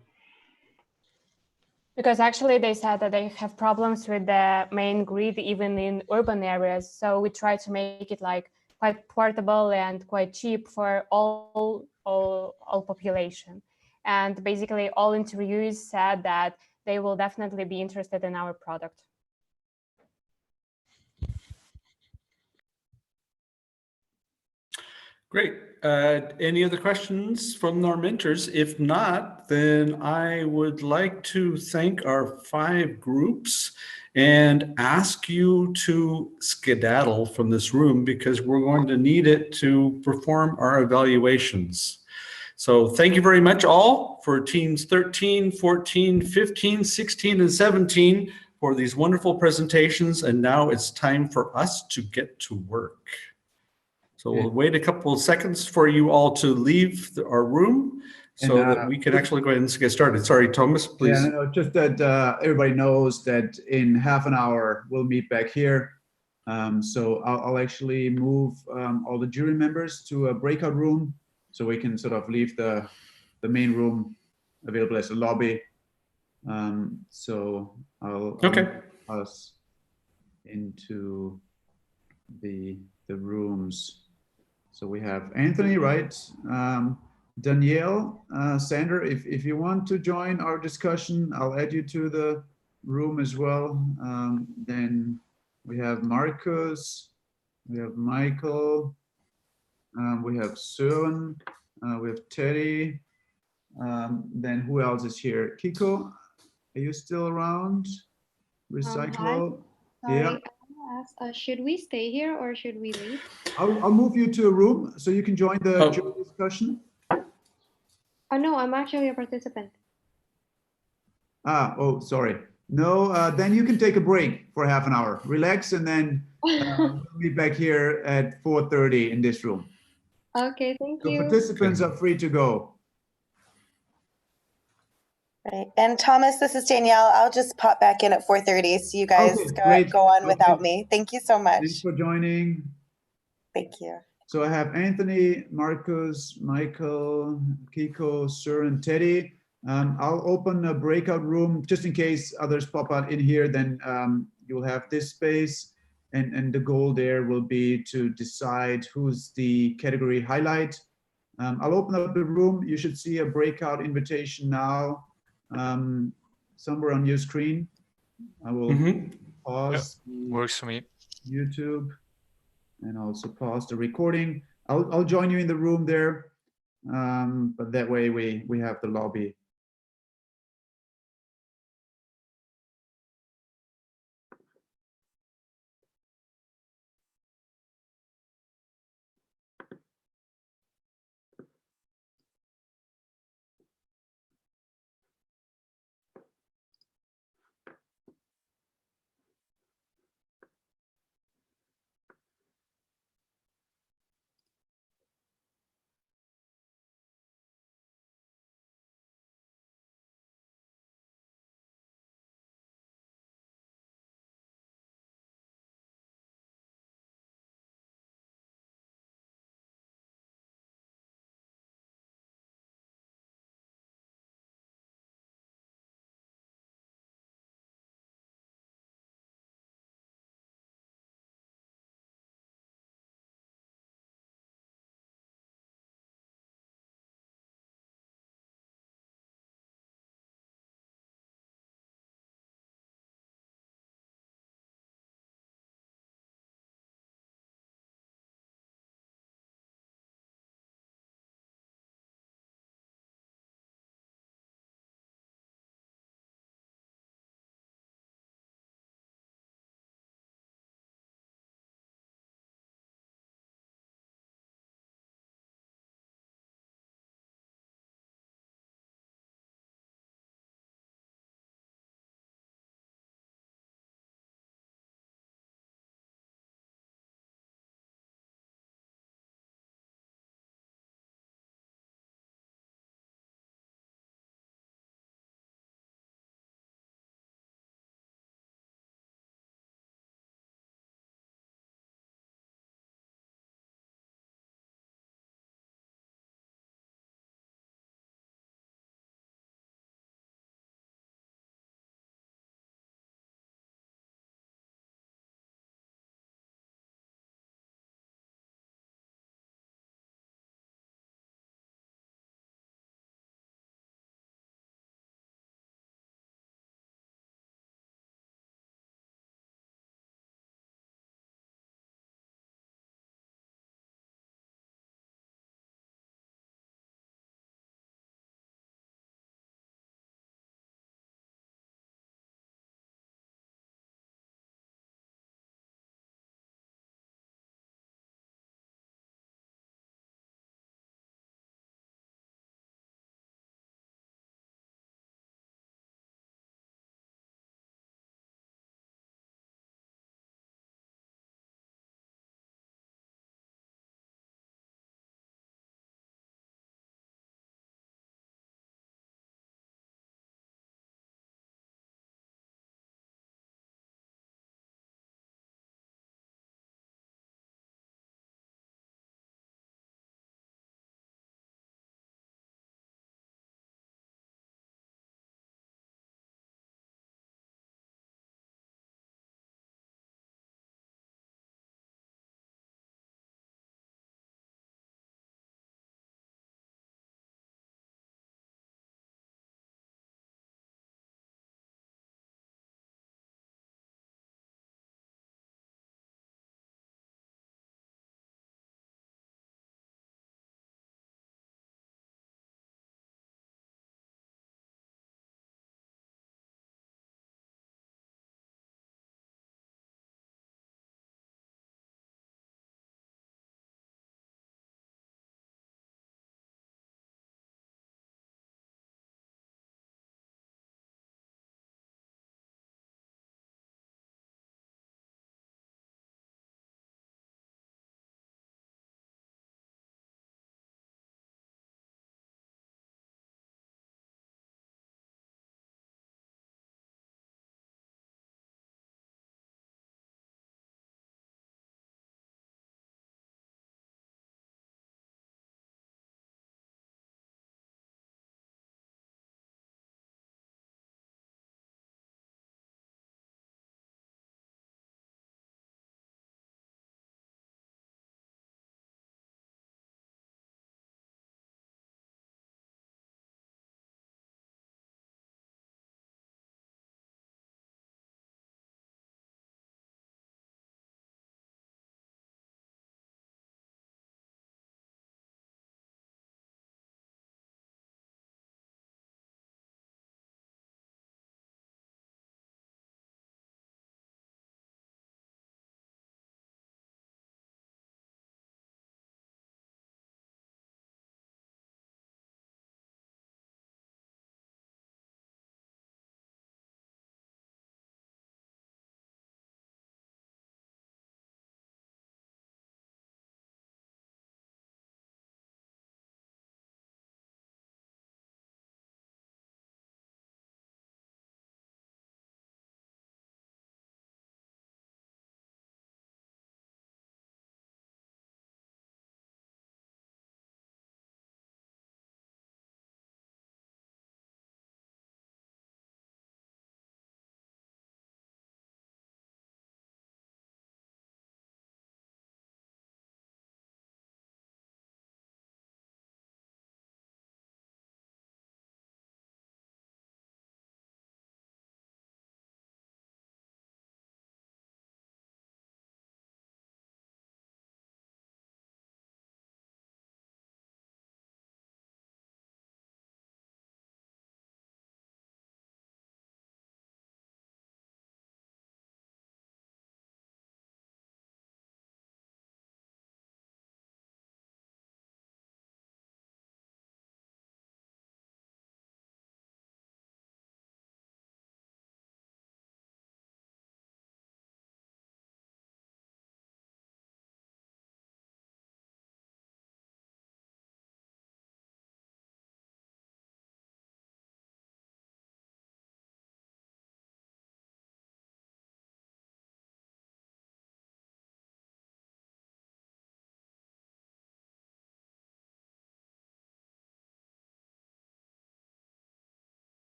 Because actually they said that they have problems with the main grid even in urban areas. So we try to make it quite portable and quite cheap for all population. And basically all interviewees said that they will definitely be interested in our product. Great. Any other questions from our mentors? If not, then I would like to thank our 5 groups and ask you to skedaddle from this room, because we're going to need it to perform our evaluations. So thank you very much all for teams 13, 14, 15, 16, and 17 for these wonderful presentations. And now it's time for us to get to work. So we'll wait a couple of seconds for you all to leave our room so that we can actually go ahead and get started. Sorry, Thomas, please. Yeah, no, just that everybody knows that in half an hour we'll meet back here. So I'll actually move all the jury members to a breakout room, so we can sort of leave the main room available as a lobby. So I'll move us into the rooms. So we have Anthony, right? Danielle Sander, if you want to join our discussion, I'll add you to the room as well. Then we have Marcus, we have Michael, we have Søren, we have Teddy. Then who else is here? Kiko, are you still around? Recyclo. Sorry, Yeah. I want to ask, should we stay here or should we leave? I'll move you to a room so you can join the discussion. Oh no, I'm actually a participant. Oh, sorry. No, then you can take a break for half an hour. Relax, and then we'll be back here at 4:30 in this room. Okay, thank So you. participants are free to go. Right. And Thomas, this is Danielle. I'll just pop back in at 4:30 so you guys Great. go on without me. Thank you so much. Thanks for joining. Thank you. So I have Anthony, Marcus, Michael, Kiko, Søren, Teddy. I'll open a breakout room just in case others pop out in here, then you'll have this space. And the goal there will be to decide who's the category highlight. I'll open up the room. You should see a breakout invitation now somewhere on your screen. I will pause. Yep. Works for me. YouTube. And also pause the recording. I'll join you in the room there, but that way we have the lobby.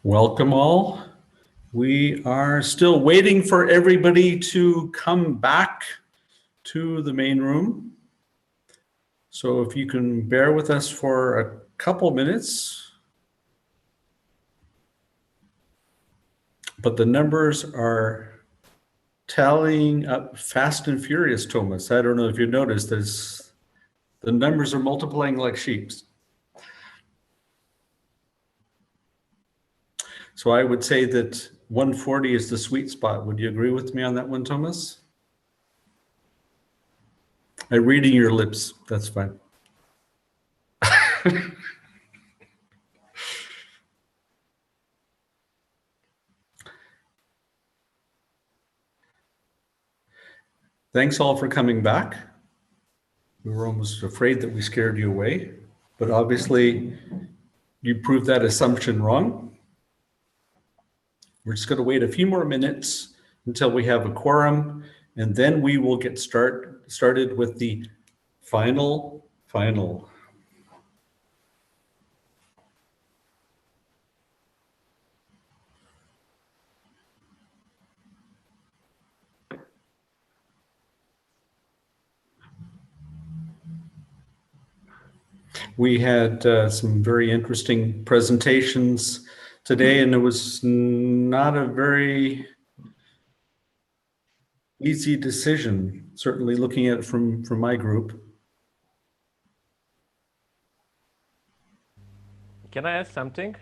Welcome all. We are still waiting for everybody to come back to the main room. So if you can bear with us for a couple minutes. But the numbers are tallying up fast and furious, Thomas. I don't know if you noticed, the numbers are multiplying like sheep. So I would say that 140 is the sweet spot. Would you agree with me on that one, Thomas? I'm reading your lips. That's fine. Thanks all for coming back. We were almost afraid that we scared you away, but obviously you proved that assumption wrong. We're just going to wait a few more minutes until we have a quorum, and then we will get started with the final. We had some very interesting presentations today, and it was not a very easy decision, certainly looking at it from my group. Can I ask something?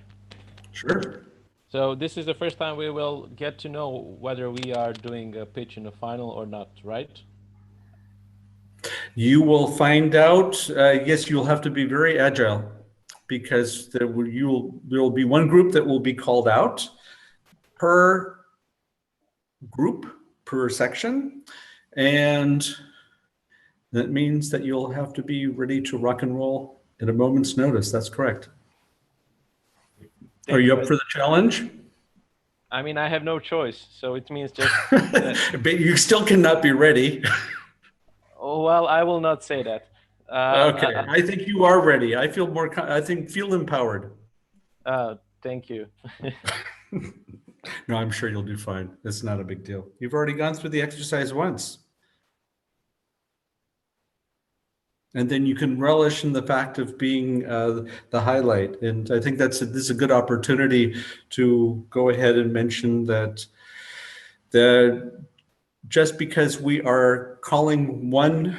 Sure. So this is the first time we will get to know whether we are doing a pitch in the final or not, right? You will find out. Yes, you'll have to be very agile, because there will be one group that will be called out per group, per section, and that means that you'll have to be ready to rock and roll at a moment's notice. That's correct. Are you up for the challenge? I mean, I have no choice, so it means just... But you still cannot be ready. Oh, well, I will not say that. Okay, I think you are ready. I feel feel empowered. Thank you. No, I'm sure you'll do fine. It's not a big deal. You've already gone through the exercise once. And then you can relish in the fact of being the highlight. And I think this is a good opportunity to go ahead and mention that just because we are calling one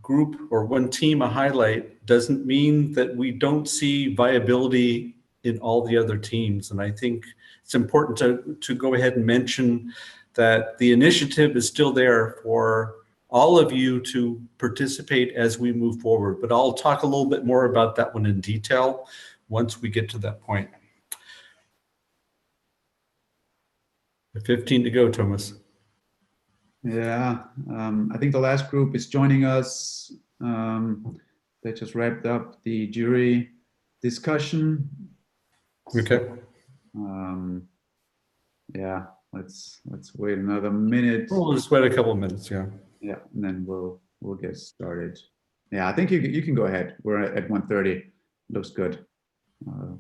group or one team a highlight doesn't mean that we don't see viability in all the other teams. And I think it's important to go ahead and mention that the initiative is still there for all of you to participate as we move forward. But I'll talk a little bit more about that one in detail once we get to that point. 15 to go, Thomas. Yeah, I think the last group is joining us. They just wrapped up the jury discussion. Okay. Yeah, let's wait another minute. We'll just wait a couple of minutes, yeah. Yeah, and then we'll get started. Yeah, I think you can go ahead. We're at 1:30. Looks good. Do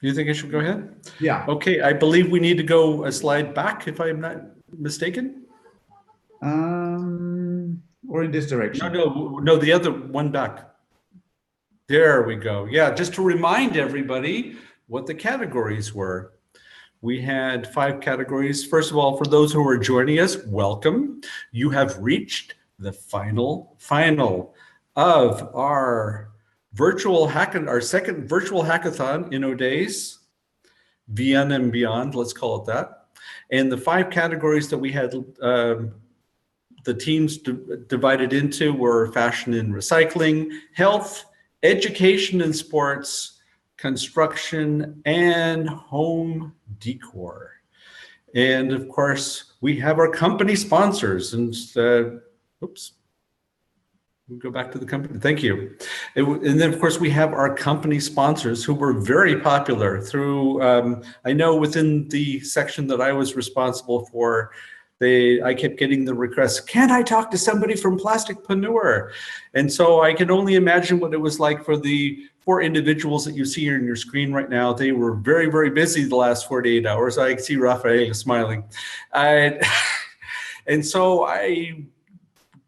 you think I should go ahead? Yeah. Okay, I believe we need to go a slide back, if I'm not mistaken. Or in this direction? No, the other one back. There we go. Yeah, just to remind everybody what the categories were. We had 5 categories. First of all, for those who are joining us, welcome. You have reached the final of our second virtual hackathon, InnoDays, VN and beyond, let's call it that. And the 5 categories that we had the teams divided into were fashion and recycling, health, education and sports, construction, and home decor. And of course, we have our company sponsors. And oops, we'll go back to the company. Thank you. And then, of course, we have our company sponsors who were very popular through, I know within the section that I was responsible for, I kept getting the request, can I talk to somebody from Plasticpreneur? And so I can only imagine what it was like for the 4 individuals that you see here on your screen right now. They were very, very busy the last 48 hours. I can see Rafael smiling. And so I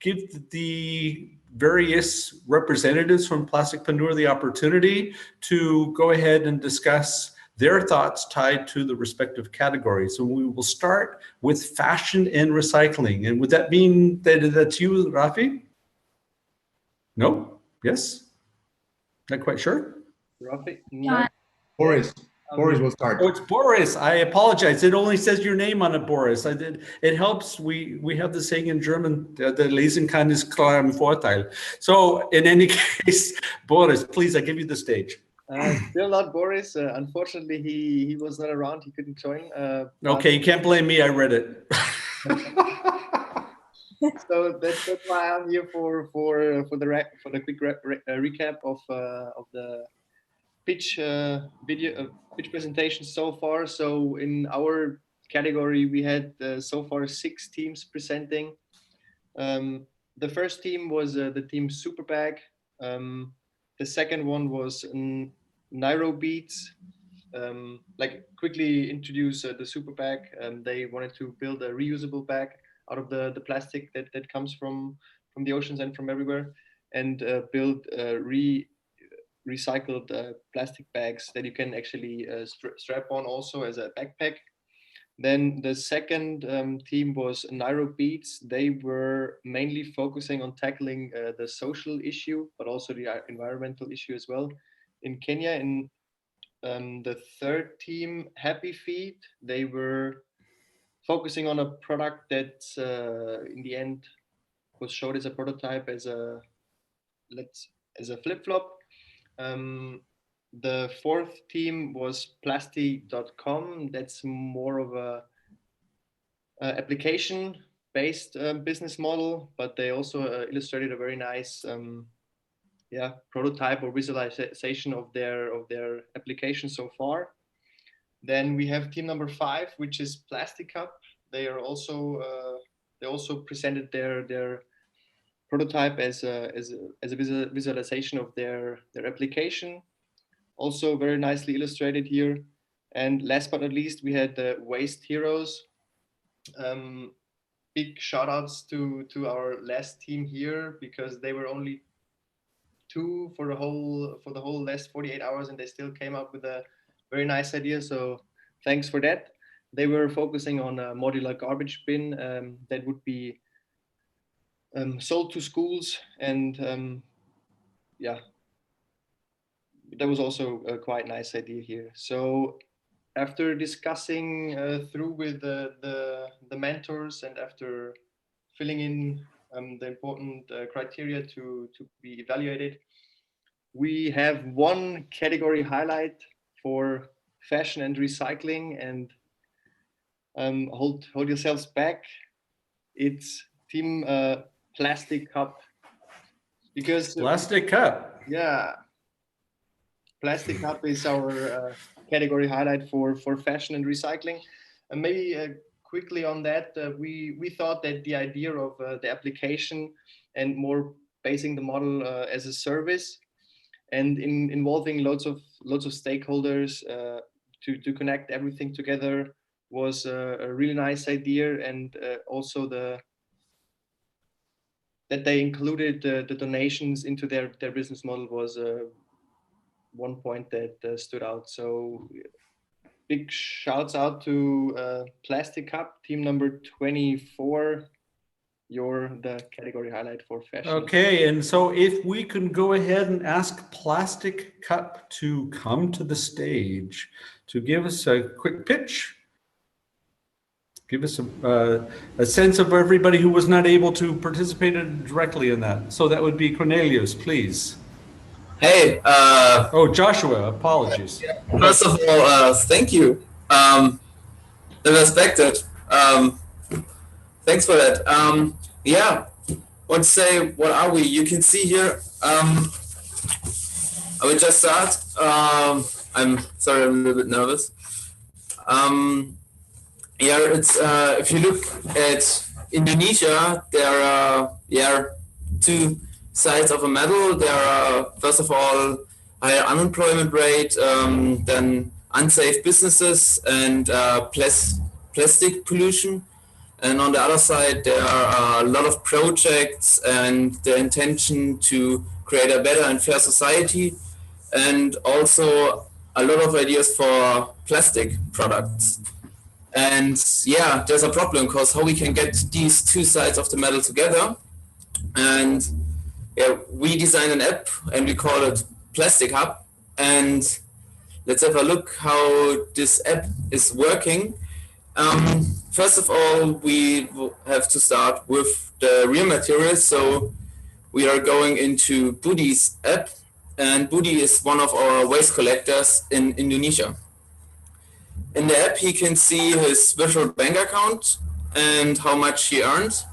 give the various representatives from Plasticpreneur the opportunity to go ahead and discuss their thoughts tied to the respective categories. So we will start with fashion and recycling. And would that mean that that's you, Rafi? No? Yes? Not quite sure? Rafi? No. Boris. Boris will start. Oh, it's Boris. I apologize. It only says your name on it, Boris. It helps. We have the saying in German, der Lesen kann ist klar im Vorteil. So in any case, Boris, please, I give you the stage. Still not Boris. Unfortunately, he was not around. He couldn't join. Okay, you can't blame me. I read it. So that's why I'm here for the quick recap of the pitch pitch presentation so far. So in our category, we had so far 6 teams presenting. The first team was the team Superbag. The second one was Nairobi. Like quickly introduce the Superbag. They wanted to build a reusable bag out of the plastic that comes from the oceans and from everywhere, and build recycled plastic bags that you can actually strap on also as a backpack. Then the second team was Nairobi. They were mainly focusing on tackling the social issue, but also the environmental issue as well in Kenya. And the third team, Happy Feet, they were focusing on a product that in the end was showed as a prototype as a flip-flop. The fourth team was Plasti.com. That's more of a application-based business model, but they also illustrated a very nice prototype or visualization of their application so far. Then we have team number 5, which is Plastic Cup. They also presented their prototype as a visualization of their application. Also very nicely illustrated here. And last but not least, we had the Waste Heroes. Big shout outs to our last team here, because they were only 2 for the whole last 48 hours, and they still came up with a very nice idea. So thanks for that. They were focusing on a modular garbage bin that would be sold to schools, and that was also a quite nice idea here. So after discussing through with the mentors, and after filling in the important criteria to be evaluated, we have one category highlight for fashion and recycling, and hold yourselves back. It's team Plastic Cup, because Plastic Cup. Yeah, Plastic Cup is our category highlight for fashion and recycling. And maybe quickly on that, we thought that the idea of the application and more basing the model as a service, and involving lots of stakeholders to connect everything together was a really nice idea. And also that they included the donations into their business model was one point that stood out. So big shouts out to Plastic Cup, team number 24. You're the category highlight for fashion. Okay, and so if we can go ahead and ask Plastic Cup to come to the stage to give us a quick pitch. Give us a sense of everybody who was not able to participate directly in that. So that would be Cornelius, please. Hey. Oh, Joshua, apologies. First of all, thank you. The perspective. Thanks for that. Yeah, want to say, what are we? You can see here. I will just start. I'm sorry, I'm a little bit nervous. Yeah, it's if you look at Indonesia, there are two sides of a medal. There are first of all higher unemployment rate, then unsafe businesses and plastic pollution. And on the other side, there are a lot of projects and the intention to create a better and fair society, and also a lot of ideas for plastic products. And yeah, there's a problem because how we can get these two sides of the medal together. And yeah, we designed an app and we call it Plastic Hub. And let's have a look how this app is working. First of all, we have to start with the real materials. So we are going into Budi's app, and Budi is one of our waste collectors in Indonesia. In the app, he can see his virtual bank account and how much he earned,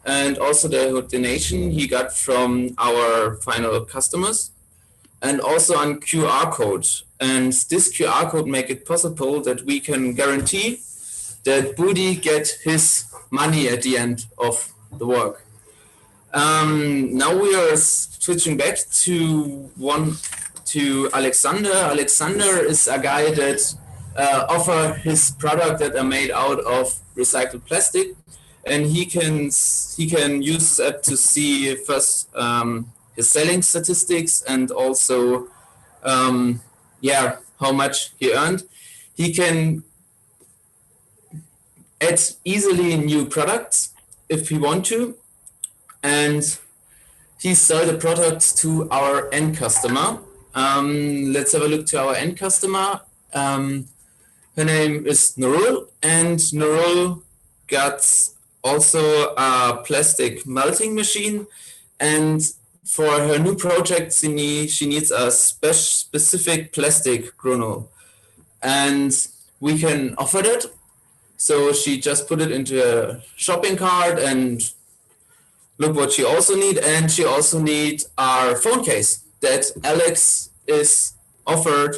and also the donation he got from our final customers, and also on QR code. And this QR code make it possible that we can guarantee that Budi get his money at the end of the work. Now we are switching back to Alexander. Alexander is a guy that offer his product that are made out of recycled plastic, and he can use this app to see first his selling statistics and also how much he earned. He can add easily new products if he want to, and he sell the products to our end customer. Let's have a look to our end customer. Her name is Nurul, and Nurul got also a plastic melting machine, and for her new project she needs a specific plastic granule, and we can offer that. So she just put it into a shopping cart, and look what she also need. And she also need our phone case that Alex is offered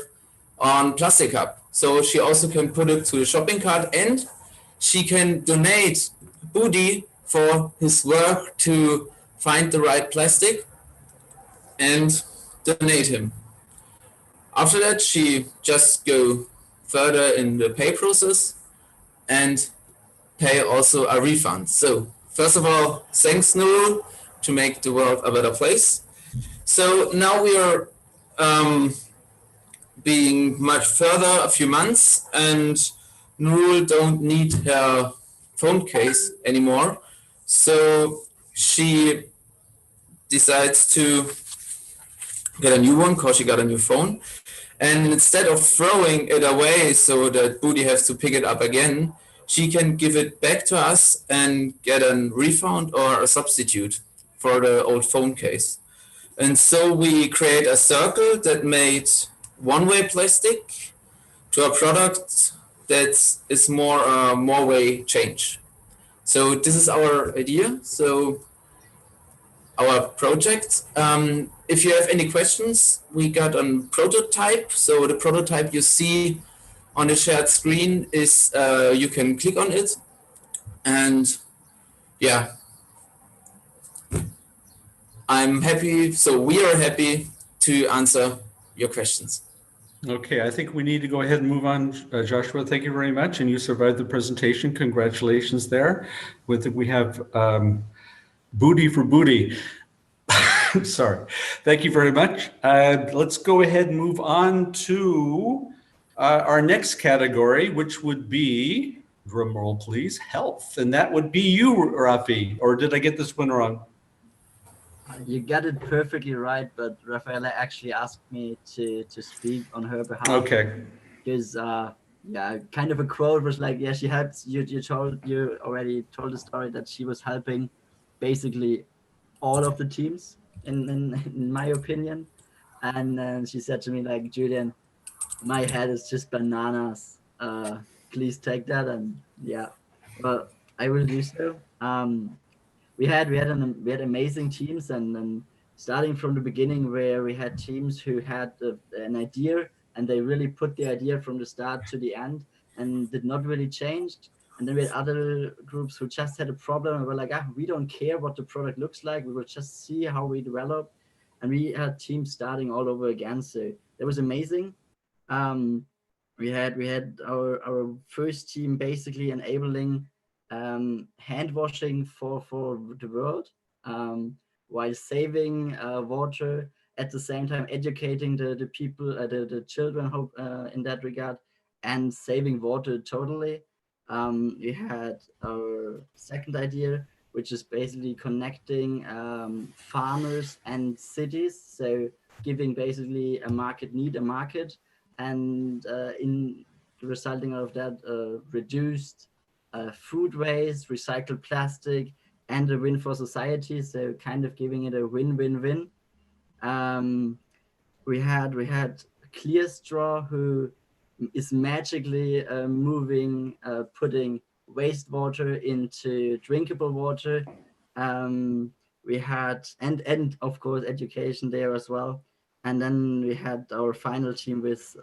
on Plastic Hub. So she also can put it to the shopping cart, and she can donate Budi for his work to find the right plastic and donate him. After that, she just go further in the pay process and pay also a refund. So first of all, thanks Nurul to make the world a better place. So now we are being much further, a few months, and Nurul don't need her phone case anymore. So she decides to get a new one because she got a new phone. And instead of throwing it away so that Budi has to pick it up again, she can give it back to us and get a refund or a substitute for the old phone case. And so we create a circle that made one-way plastic to a product that is more way change. So this is our idea. So our project. If you have any questions, we got a prototype. So the prototype you see on the shared screen is you can click on it, and yeah, I'm happy. So we are happy to answer your questions. Okay, I think we need to go ahead and move on. Joshua, thank you very much. And you survived the presentation. Congratulations there. We have Booty for Booty. Sorry. Thank you very much. Let's go ahead and move on to our next category, which would be, drum roll please, health. And that would be you, Rafi. Or did I get this one wrong? You got it perfectly right, but Rafaela actually asked me to speak on her behalf. Okay. Because yeah, kind of a quote was like, yeah, she helped you. You already told the story that she was helping basically all of the teams, in my opinion. And she said to me like, Julian, my head is just bananas. Please take that. And yeah, well, I will do so. We had amazing teams, and starting from the beginning, where we had teams who had an idea, and they really put the idea from the start to the end and did not really change. And then we had other groups who just had a problem and were like, we don't care what the product looks like. We will just see how we develop. And we had teams starting all over again. So that was amazing. We had our first team basically enabling hand washing for the world, while saving water, at the same time educating the people, the children in that regard, and saving water totally. We had our second idea, which is basically connecting farmers and cities. So giving basically a market need a market, and in resulting out of that, reduced food waste, recycled plastic, and a win for society. So kind of giving it a win-win-win. We had Clear Straw, who is magically putting wastewater into drinkable water. We had and of course education there as well. And then we had our final team with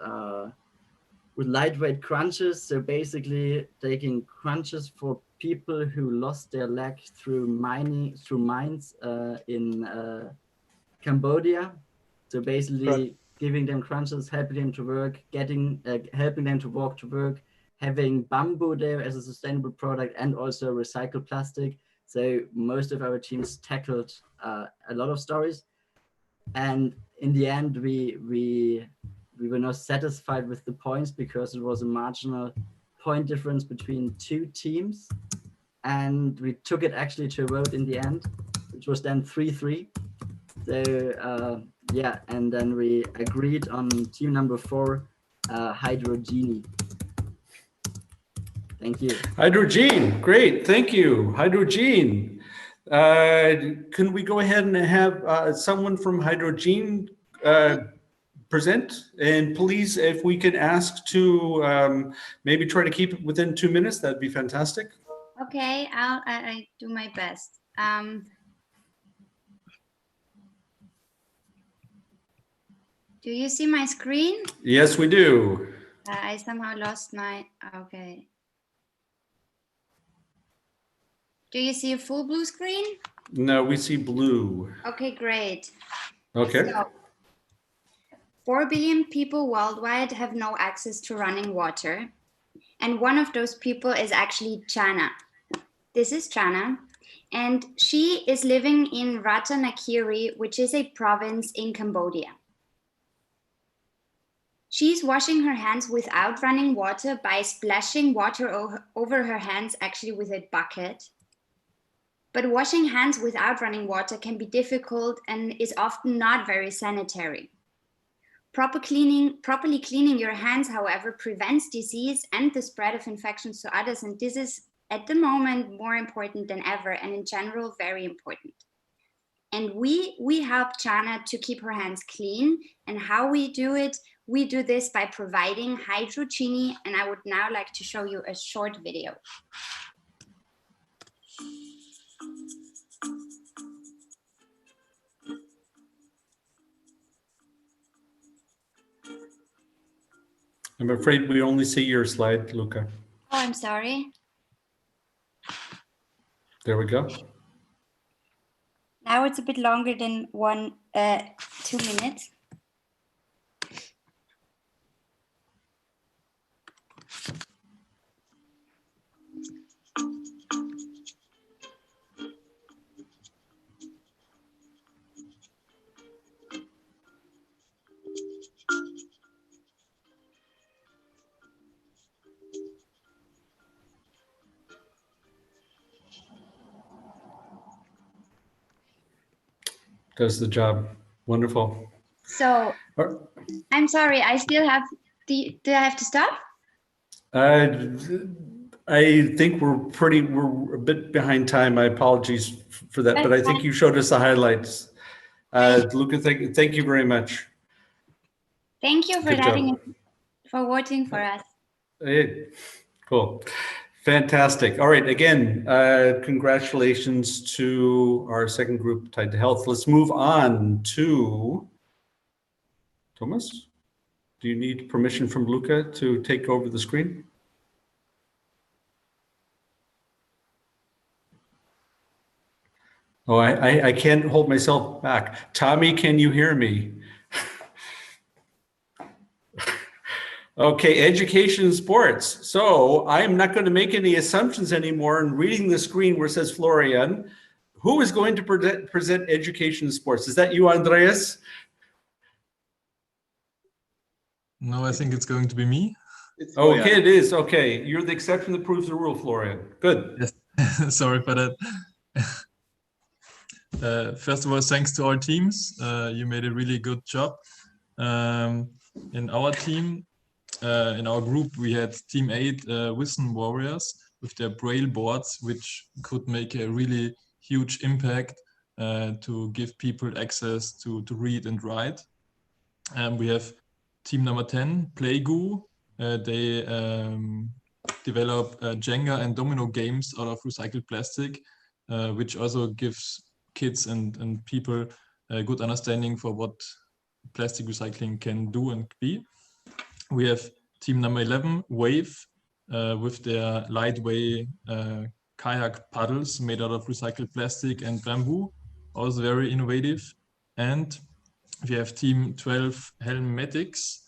lightweight crunches. So basically taking crunches for people who lost their leg through mines in Cambodia. So basically giving them crunches, helping them to work, helping them to walk to work, having bamboo there as a sustainable product, and also recycled plastic. So most of our teams tackled a lot of stories. And in the end, we were not satisfied with the points because it was a marginal point difference between two teams. And we took it actually to a vote in the end, which was then 3-3. So yeah, and then we agreed on team number 4, Hydrogenie. Thank you. Hydrogene, great, thank you, Hydrogene. Can we go ahead and have someone from Hydrogene present? And please, if we could ask to maybe try to keep it within 2 minutes, that'd be fantastic. Okay, I do my best. Do you see my screen? Yes, we do. I somehow lost my, okay. Do you see a full blue screen? No, we see blue. Okay, great. Okay. So, 4 billion people worldwide have no access to running water. And one of those people is actually Chana. This is Chana. And she is living in Ratanakiri, which is a province in Cambodia. She's washing her hands without running water by splashing water over her hands, actually with a bucket. But washing hands without running water can be difficult and is often not very sanitary. Properly cleaning your hands, however, prevents disease and the spread of infections to others. And this is at the moment more important than ever, and in general, very important. And we help Chana to keep her hands clean. And how we do it, we do this by providing Hydrogenie. And I would now like to show you a short video. I'm afraid we only see your slide, Luca. Oh, I'm sorry. There we go. Now it's a bit longer than 2 minutes. Does the job. Wonderful. So I'm sorry, I still have, do I have to stop? I think we're a bit behind time. My apologies for that, but I think you showed us the highlights. Luca, thank you very much. Thank you for for voting for us. Hey, cool. Fantastic. All right. Again, congratulations to our second group, Tied to Health. Let's move on to Thomas. Do you need permission from Luca to take over the screen? Oh, I can't hold myself back. Tommy, can you hear me? Okay, education and sports. So I'm not going to make any assumptions anymore. And reading the screen where it says Florian, who is going to present education and sports? Is that you, Andreas? No, I think it's going to be me. Okay, it is. Okay, you're the exception that proves the rule, Florian. Good. Yes. Sorry for that. First of all, thanks to our teams. You made a really good job. In our team, in our group, we had Team 8 Wisdom Warriors with their Braille boards, which could make a really huge impact to give people access to read and write. And we have team number 10, Playgoo. They develop Jenga and domino games out of recycled plastic, which also gives kids and people a good understanding for what plastic recycling can do and be. We have team number 11, Wave, with their lightweight kayak paddles made out of recycled plastic and bamboo, also very innovative. And we have team 12, Helmetics,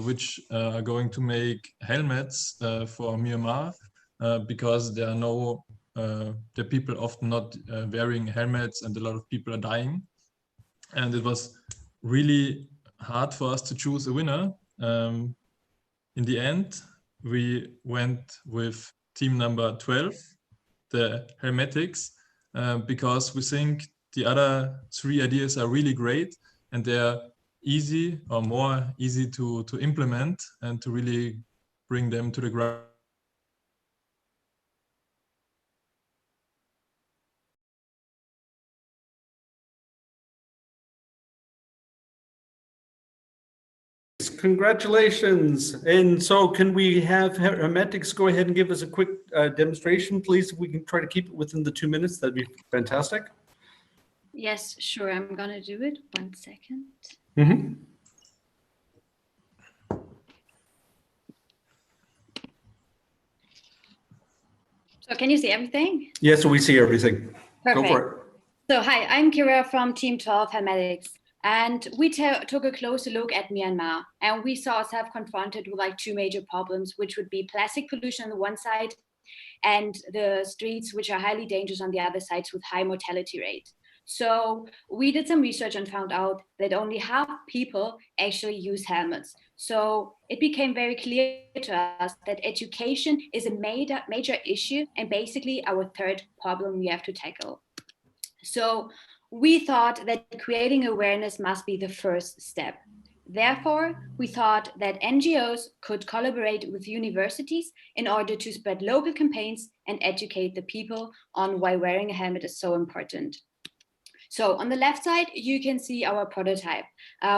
which are going to make helmets for Myanmar because there are no, the people often not wearing helmets and a lot of people are dying. And it was really hard for us to choose a winner. In the end, we went with team number 12, the Hermetics, because we think the other 3 ideas are really great and they're easy or more easy to implement and to really bring them to the ground. Congratulations. And so can we have Hermetics go ahead and give us a quick demonstration, please? If we can try to keep it within the 2 minutes, that'd be fantastic. Yes, sure. I'm going to do it. 1 second. Mm-hmm. So can you see everything? Yes, we see everything. Perfect. Go for it. So hi, I'm Kira from Team 12 Hermetics. And we took a closer look at Myanmar, and we saw ourselves confronted with like 2 major problems, which would be plastic pollution on the one side and the streets, which are highly dangerous on the other sides with high mortality rate. So we did some research and found out that only half people actually use helmets. So it became very clear to us that education is a major issue and basically our 3rd problem we have to tackle. So we thought that creating awareness must be the first step. Therefore, we thought that NGOs could collaborate with universities in order to spread local campaigns and educate the people on why wearing a helmet is so important. So on the left side, you can see our prototype.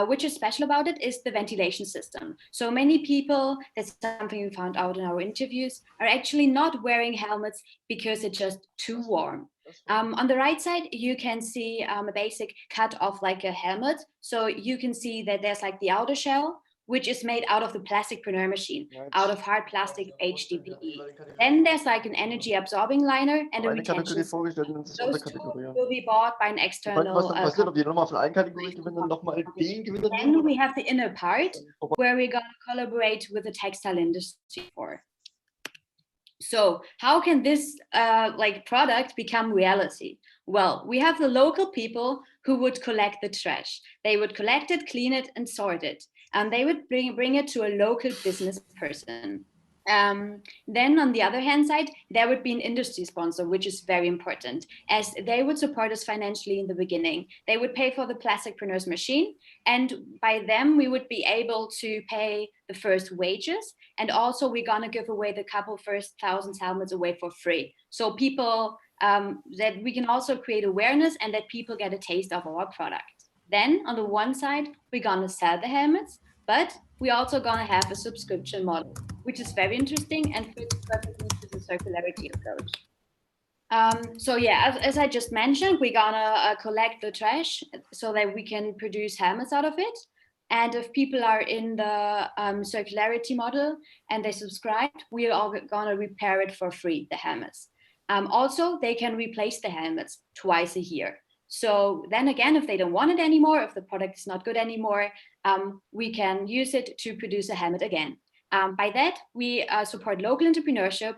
Which is special about it is the ventilation system. So many people, that's something we found out in our interviews, are actually not wearing helmets because it's just too warm. On the right side, you can see a basic cut of like a helmet. So you can see that there's like the outer shell, which is made out of the plasticpreneur machine, out of hard plastic HDPE. Then there's like an energy absorbing liner and a retention. Those 2 will be bought by an external Then we have the inner part where we're going to collaborate with the textile industry for. So how can this like product become reality? Well, we have the local people who would collect the trash. They would collect it, clean it, and sort it. And they would bring it to a local business person. Then on the other hand side, there would be an industry sponsor, which is very important, as they would support us financially in the beginning. They would pay for the plasticpreneur's machine, and by them we would be able to pay the first wages, and also we're gonna give away the first 1,000 helmets away for free. So people, that we can also create awareness and that people get a taste of our product. Then on the one side, we're gonna sell the helmets, but we're also gonna have a subscription model, which is very interesting and fits perfectly to the circularity approach. So yeah, as I just mentioned, we're gonna collect the trash so that we can produce helmets out of it. And if people are in the circularity model and they subscribe, we are gonna repair it for free, the helmets. Also, they can replace the helmets twice a year. So then again, if they don't want it anymore, if the product is not good anymore, we can use it to produce a helmet again. By that, we support local entrepreneurship.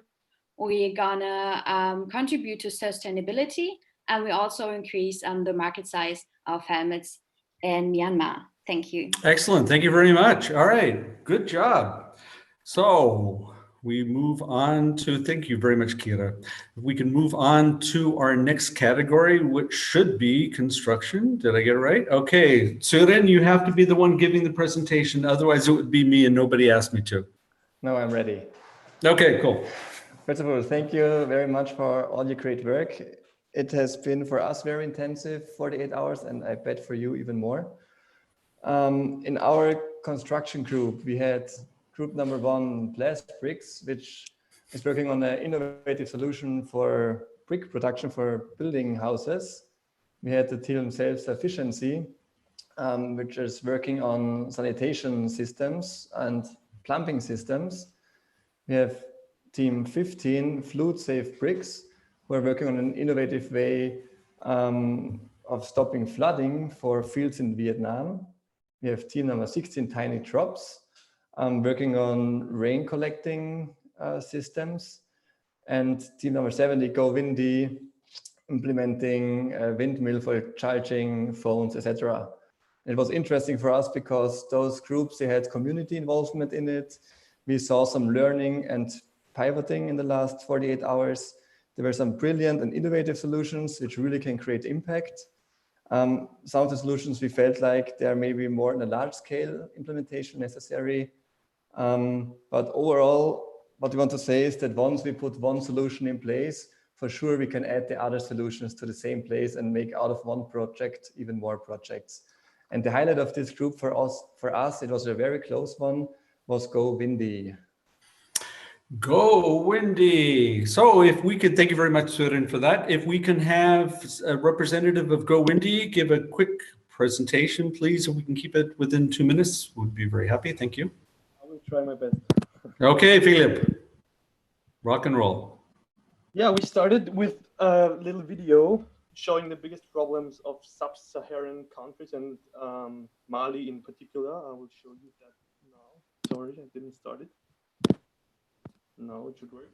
We're gonna contribute to sustainability, and we also increase the market size of helmets in Myanmar. Thank you. Excellent. Thank you very much. All right. Good job. So we move on to, thank you very much, Kira. We can move on to our next category, which should be construction. Did I get it right? Okay. Søren, you have to be the one giving the presentation. Otherwise, it would be me and nobody asked me to. No, I'm ready. Okay, cool. First of all, thank you very much for all your great work. It has been for us very intensive, 48 hours, and I bet for you even more. In our construction group, we had group number 1, Blast Bricks, which is working on an innovative solution for brick production for building houses. We had the team Self-Sufficiency, which is working on sanitation systems and plumbing systems. We have team 15, Flood Safe Bricks, who are working on an innovative way of stopping flooding for fields in Vietnam. We have team number 16, Tiny Drops, working on rain collecting systems. And team number 70, Go Windy, implementing a windmill for charging phones, etc. It was interesting for us because those groups, they had community involvement in it. We saw some learning and pivoting in the last 48 hours. There were some brilliant and innovative solutions which really can create impact. Some of the solutions we felt like there may be more in a large scale implementation necessary. But overall, what we want to say is that once we put one solution in place, for sure we can add the other solutions to the same place and make out of one project even more projects. And the highlight of this group for us, it was a very close one, was Go Windy. Go Windy. So if we could, thank you very much, Søren, for that. If we can have a representative of Go Windy give a quick presentation, please, if we can keep it within 2 minutes, we'd be very happy. Thank you. I will try my best. Okay, Philip, rock and roll. Yeah, we started with a little video showing the biggest problems of sub-Saharan countries and Mali in particular. I will show you that now. Sorry, I didn't start it. Now it should work.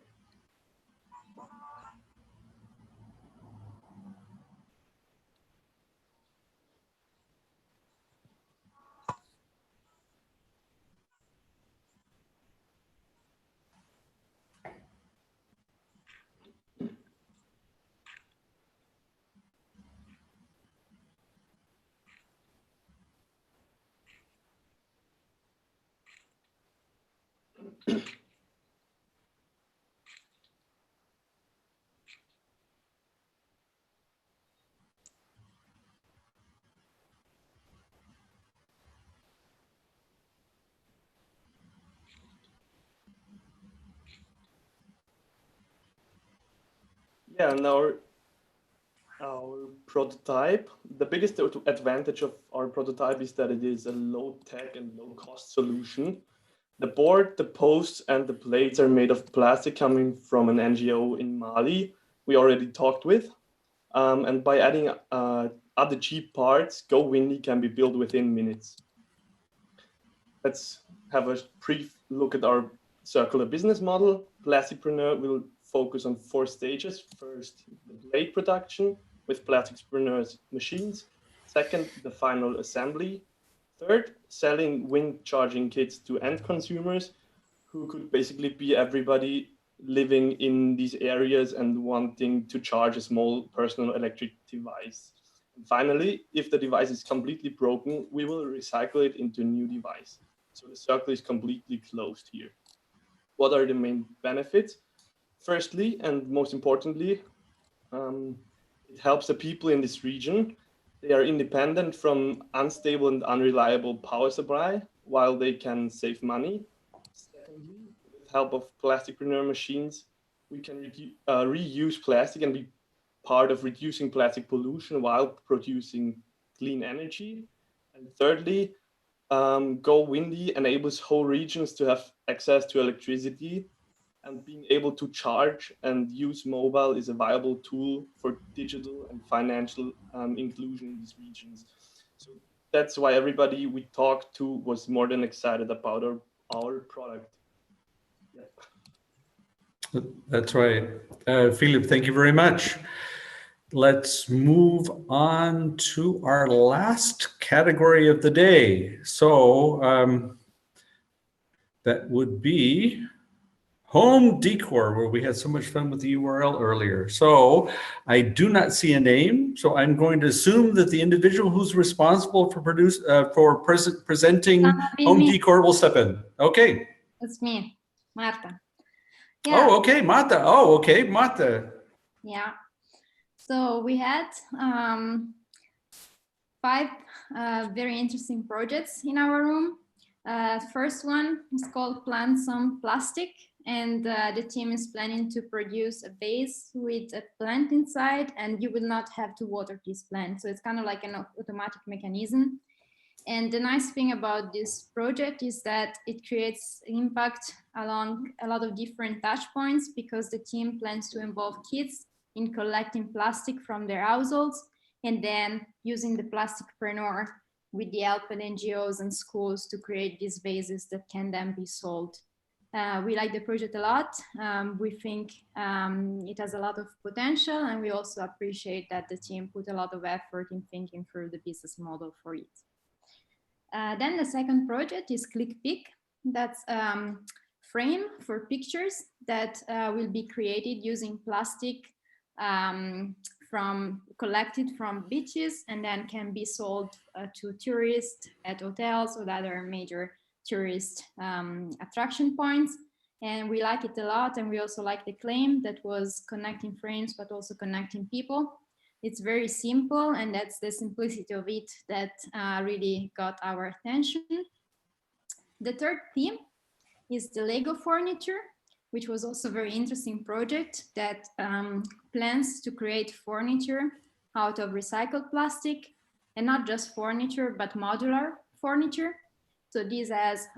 Yeah, and our prototype, the biggest advantage of our prototype is that it is a low-tech and low-cost solution. The board, the posts, and the plates are made of plastic coming from an NGO in Mali we already talked with. And by adding other cheap parts, Go Windy can be built within minutes. Let's have a brief look at our circular business model. Plasticpreneur will focus on 4 stages. First, the blade production with Plasticpreneur's machines. Second, the final assembly. Third, selling wind charging kits to end consumers, who could basically be everybody living in these areas and wanting to charge a small personal electric device. And finally, if the device is completely broken, we will recycle it into a new device. So the circle is completely closed here. What are the main benefits? Firstly, and most importantly, it helps the people in this region. They are independent from unstable and unreliable power supply, while they can save money. Secondly, with the help of Plasticpreneur machines, we can reuse plastic and be part of reducing plastic pollution while producing clean energy. And thirdly, Go Windy enables whole regions to have access to electricity and being able to charge and use mobile is a viable tool for digital and financial inclusion in these regions. So that's why everybody we talked to was more than excited about our product. Yeah. That's right. Philip, thank you very much. Let's move on to our last category of the day. So that would be home decor, where we had so much fun with the URL earlier. So I do not see a name, so I'm going to assume that the individual who's responsible for presenting home decor will step in. Okay. It's me, Marta. Yeah. Oh, okay, Marta. Oh, okay, Marta. Yeah. So we had 5 very interesting projects in our room. First one is called Plant Some Plastic, and the team is planning to produce a vase with a plant inside, and you will not have to water this plant. So it's kind of like an automatic mechanism. And the nice thing about this project is that it creates impact along a lot of different touch points, because the team plans to involve kids in collecting plastic from their households and then using the plasticpreneur with the help of NGOs and schools to create these vases that can then be sold. We like the project a lot. We think it has a lot of potential, and we also appreciate that the team put a lot of effort in thinking through the business model for it. Then the second project is ClickPick. That's frame for pictures that will be created using plastic collected from beaches, and then can be sold to tourists at hotels or other major tourist attraction points. And we like it a lot, and we also like the claim that was connecting frames but also connecting people. It's very simple, and that's the simplicity of it that really got our attention. The third theme is the Lego furniture, which was also a very interesting project that plans to create furniture out of recycled plastic, and not just furniture, but modular furniture. So this has,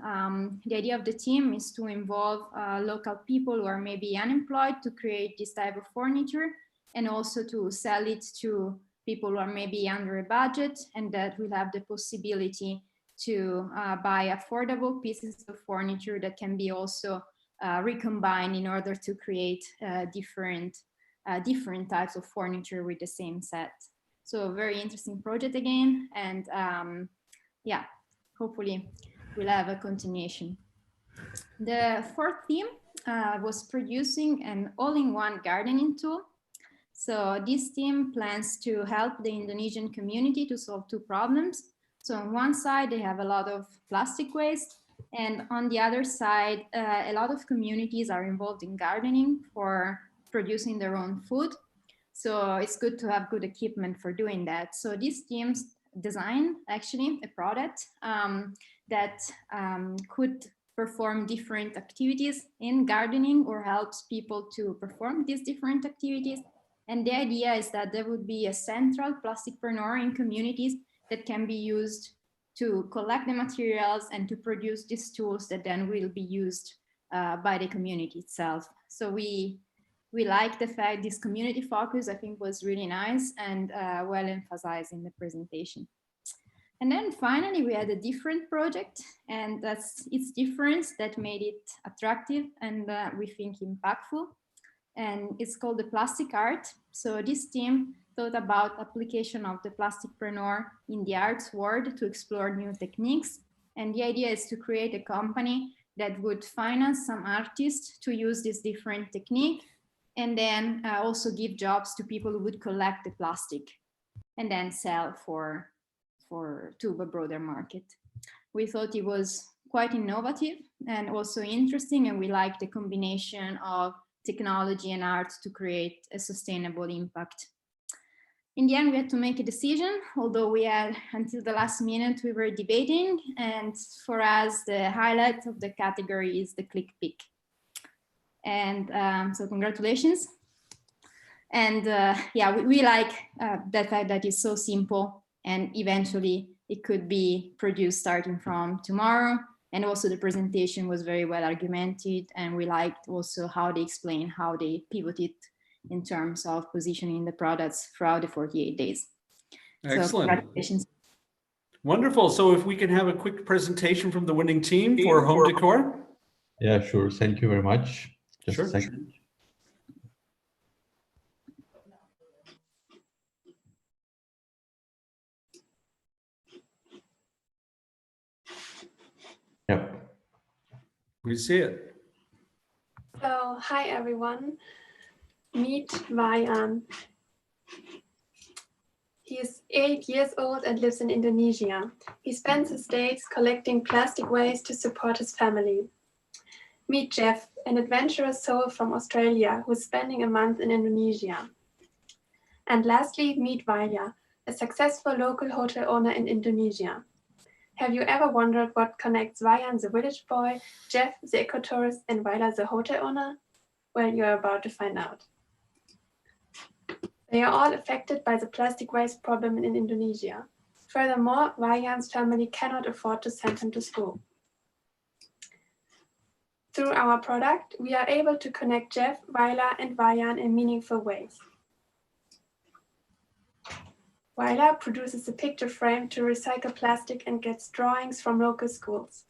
the idea of the team is to involve local people who are maybe unemployed to create this type of furniture, and also to sell it to people who are maybe under a budget, and that will have the possibility to buy affordable pieces of furniture that can be also recombined in order to create different types of furniture with the same set. So a very interesting project again, and yeah, hopefully we'll have a continuation. The fourth theme was producing an all-in-one gardening tool. So this team plans to help the Indonesian community to solve 2 problems. So on one side, they have a lot of plastic waste, and on the other side, a lot of communities are involved in gardening for producing their own food. So it's good to have good equipment for doing that. So these teams design actually a product that could perform different activities in gardening, or helps people to perform these different activities. And the idea is that there would be a central plasticpreneur in communities that can be used to collect the materials and to produce these tools that then will be used by the community itself. So we like the fact this community focus, I think, was really nice and well emphasized in the presentation. And then finally, we had a different project, and that's its difference that made it attractive and we think impactful. And it's called the Plastic Art. So this team thought about application of the plasticpreneur in the arts world to explore new techniques. And the idea is to create a company that would finance some artists to use this different technique, and then also give jobs to people who would collect the plastic and then sell to a broader market. We thought it was quite innovative and also interesting, and we liked the combination of technology and art to create a sustainable impact. In the end, we had to make a decision, although we had until the last minute we were debating, and for us the highlight of the category is the ClickPick. And so congratulations. And yeah, we like the fact that it's so simple, and eventually it could be produced starting from tomorrow, And also the presentation was very well argumented, and we liked also how they explained how they pivoted in terms of positioning the products throughout the 48 days. Excellent. So congratulations. Wonderful. So if we can have a quick presentation from the winning team for home decor. Yeah, sure. Thank you very much. Just Sure. a second. Yep. We see it. So, hi everyone. Meet Wayan. He is 8 years old and lives in Indonesia. He spends his days collecting plastic waste to support his family. Meet Jeff, an adventurous soul from Australia who's spending a month in Indonesia. And lastly, meet Valia, a successful local hotel owner in Indonesia. Have you ever wondered what connects Vayan, the village boy, Jeff, the ecotourist, and Vaila, the hotel owner? Well, you're about to find out. They are all affected by the plastic waste problem in Indonesia. Furthermore, Vayan's family cannot afford to send him to school. Through our product, we are able to connect Jeff, Vaila, and Vayan in meaningful ways. Vaila produces a picture frame to recycle plastic and gets drawings from local schools.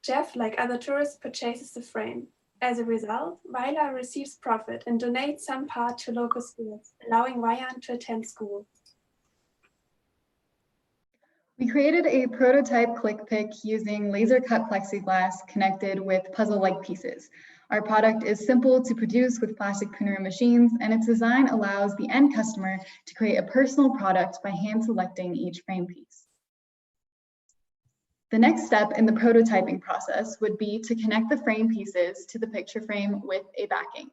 Jeff, like other tourists, purchases the frame. As a result, Vaila receives profit and donates some part to local schools, allowing Vayan to attend school. We created a prototype click pick using laser cut plexiglass connected with puzzle-like pieces. Our product is simple to produce with plastic printer machines, and its design allows the end customer to create a personal product by hand selecting each frame piece. The next step in the prototyping process would be to connect the frame pieces to the picture frame with a backing.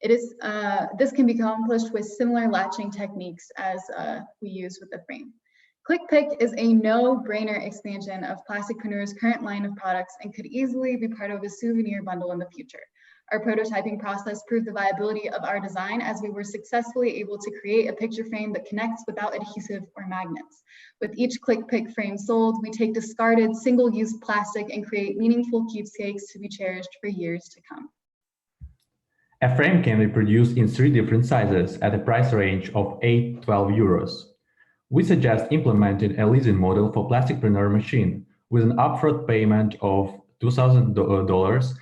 This can be accomplished with similar latching techniques as we use with the frame. ClickPick is a no-brainer expansion of Plastic Printer's current line of products and could easily be part of a souvenir bundle in the future. Our prototyping process proved the viability of our design as we were successfully able to create a picture frame that connects without adhesive or magnets. With each ClickPick frame sold, we take discarded single-use plastic and create meaningful keepsakes to be cherished for years to come. A frame can be produced in 3 different sizes at a price range of 8–12 euros. We suggest implementing a leasing model for plastic printer machine with an upfront payment of $2,000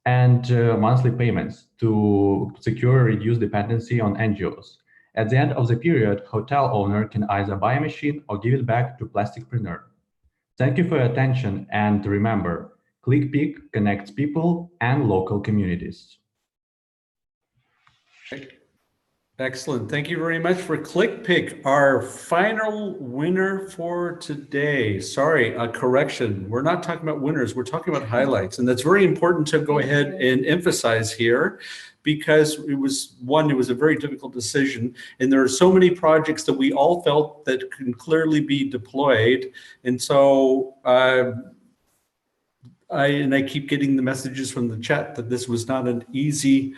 and monthly payments to secure reduced dependency on NGOs. At the end of the period, hotel owner can either buy a machine or give it back to plastic printer. Thank you for your attention, and remember, ClickPick connects people and local communities. Excellent. Thank you very much for ClickPick, our final winner for today. Sorry, a correction. We're not talking about winners. We're talking about highlights. And that's very important to go ahead and emphasize here, because it was a very difficult decision. And there are so many projects that we all felt that can clearly be deployed. And so I keep getting the messages from the chat that this was not an easy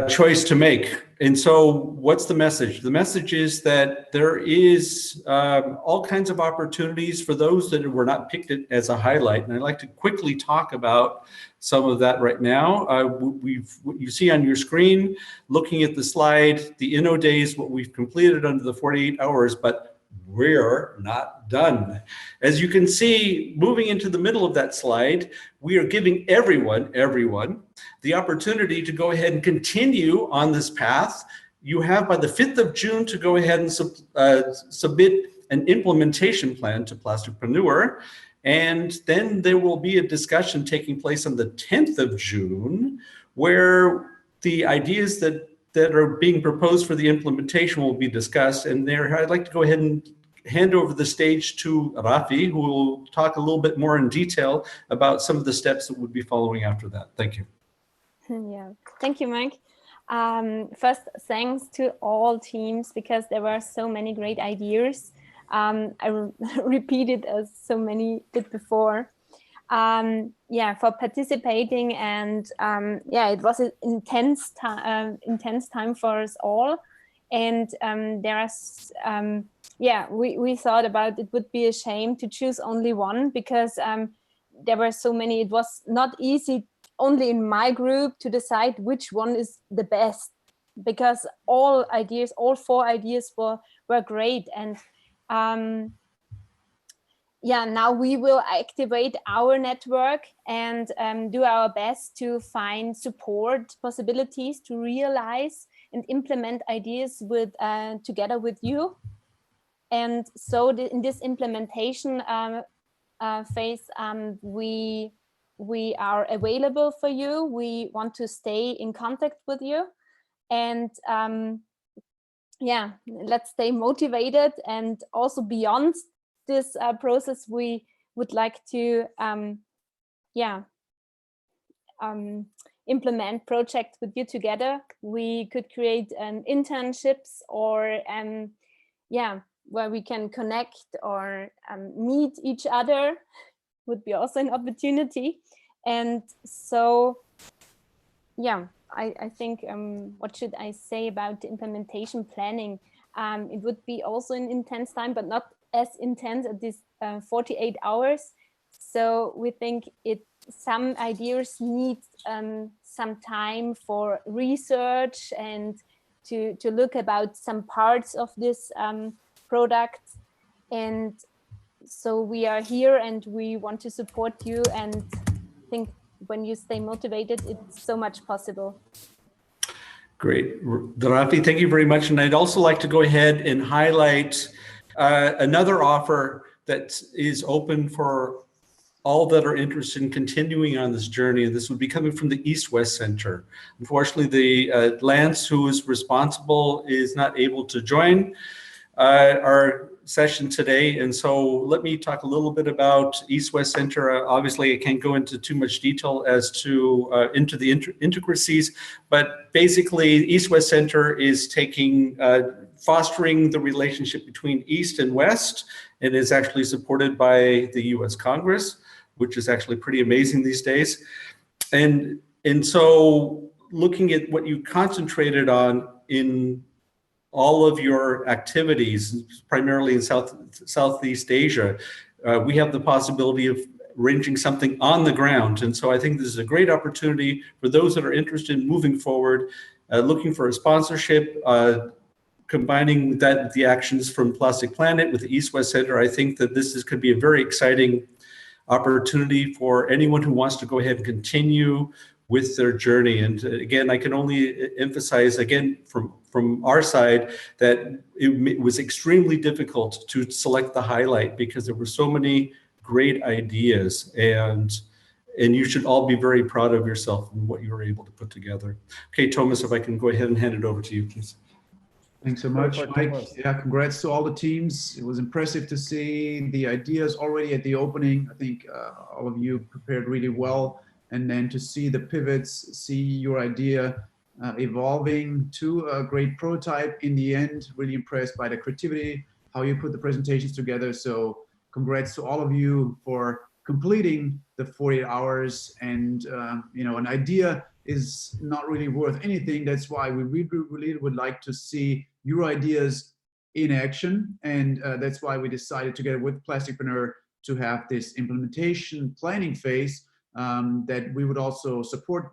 choice to make. And so what's the message? The message is that there is all kinds of opportunities for those that were not picked as a highlight. And I'd like to quickly talk about some of that right now. What you see on your screen, looking at the slide, the InnoDays, what we've completed under the 48 hours, but we're not done. As you can see, moving into the middle of that slide, we are giving everyone the opportunity to go ahead and continue on this path. You have by the 5th of June to go ahead and submit an implementation plan to Plasticpreneur. And then there will be a discussion taking place on the 10th of June, where the ideas that are being proposed for the implementation will be discussed. And there, I'd like to go ahead and hand over the stage to Rafi, who will talk a little bit more in detail about some of the steps that would be following after that. Thank you. Yeah, thank you, Mike. First, thanks to all teams, because there were so many great ideas. I repeated as so many did before. Yeah, for participating, and yeah, it was an intense time for us all. And yeah, we thought about it would be a shame to choose only one, because there were so many, it was not easy only in my group to decide which one is the best, because all ideas, all 4 ideas were great. And yeah, now we will activate our network and do our best to find support possibilities to realize and implement ideas with together with you. And so in this implementation phase, we are available for you. We want to stay in contact with you, and yeah, let's stay motivated. And also beyond this process, we would like to implement projects with you together. We could create internships or where we can connect or meet each other, would be also an opportunity. And so yeah, I think what should I say about the implementation planning? It would be also an intense time, but not as intense as this 48 hours. So we think some ideas need some time for research and to look about some parts of this product. And so we are here and we want to support you, and think when you stay motivated, it's so much possible. Great. Rafi, thank you very much. And I'd also like to go ahead and highlight another offer that is open for all that are interested in continuing on this journey. And this would be coming from the East-West Center. Unfortunately, the Lance, who is responsible, is not able to join our session today. And so let me talk a little bit about East-West Center. Obviously, I can't go into too much detail as to into the intricacies, but basically East-West Center is taking, fostering the relationship between East and West, and is actually supported by the US Congress, which is actually pretty amazing these days. And so looking at what you concentrated on in all of your activities, primarily in Southeast Asia, we have the possibility of arranging something on the ground. And so I think this is a great opportunity for those that are interested in moving forward, looking for a sponsorship, combining that the actions from Plastic Planet with the East-West Center. I think that this could be a very exciting opportunity for anyone who wants to go ahead and continue with their journey. And again, I can only emphasize again from our side that it was extremely difficult to select the highlight because there were so many great ideas, and you should all be very proud of yourself and what you were able to put together. Okay, Thomas, if I can go ahead and hand it over to you, please. Thanks so much, Mike. Yeah, congrats to all the teams. It was impressive to see the ideas already at the opening. I think all of you prepared really well. And then to see the pivots, see your idea evolving to a great prototype in the end. Really impressed by the creativity, how you put the presentations together. So congrats to all of you for completing the 48 hours. And you know, an idea is not really worth anything. That's why we really would like to see your ideas in action. And that's why we decided together with Plasticpreneur to have this implementation planning phase that we would also support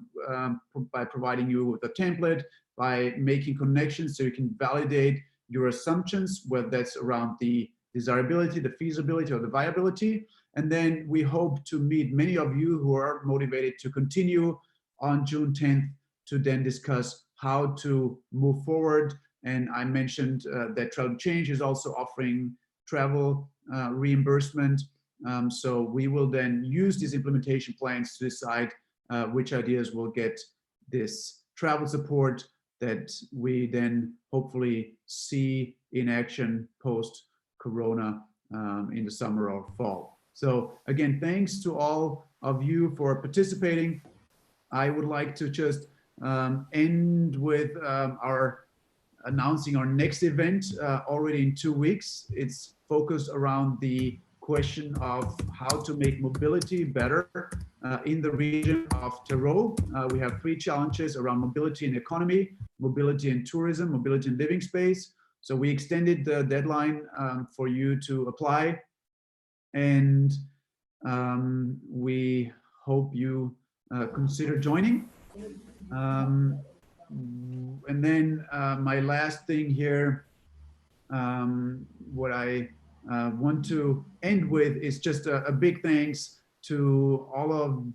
by providing you with a template, by making connections so you can validate your assumptions, whether that's around the desirability, the feasibility, or the viability. And then we hope to meet many of you who are motivated to continue on June 10th to then discuss how to move forward. And I mentioned that Travel Change is also offering travel reimbursement. So we will then use these implementation plans to decide which ideas will get this travel support that we then hopefully see in action post-Corona in the summer or fall. So again, thanks to all of you for participating. I would like to just end with our announcing our next event already in 2 weeks. It's focused around the question of how to make mobility better in the region of Tyrol. We have 3 challenges around mobility and economy, mobility and tourism, mobility and living space. So we extended the deadline for you to apply. And we hope you consider joining. And then my last thing here, what I want to end with is just a big thanks to all of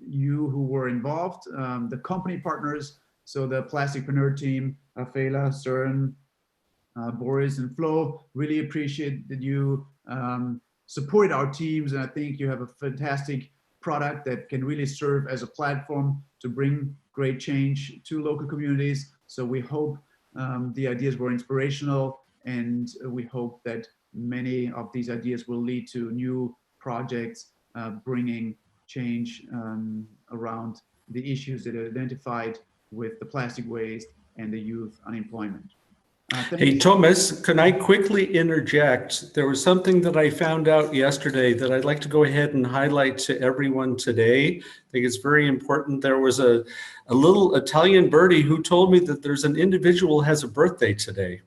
you who were involved, the company partners, so the Plasticpreneur team, Fela, Søren, Boris and Flo. Really appreciate that you supported our teams, and I think you have a fantastic product that can really serve as a platform to bring great change to local communities. So we hope the ideas were inspirational, and we hope that many of these ideas will lead to new projects bringing change around the issues that are identified with the plastic waste and the youth unemployment. Hey, Thomas, can I quickly interject? There was something that I found out yesterday that I'd like to go ahead and highlight to everyone today. I think it's very important. There was a little Italian birdie who told me that there's an individual who has a birthday today.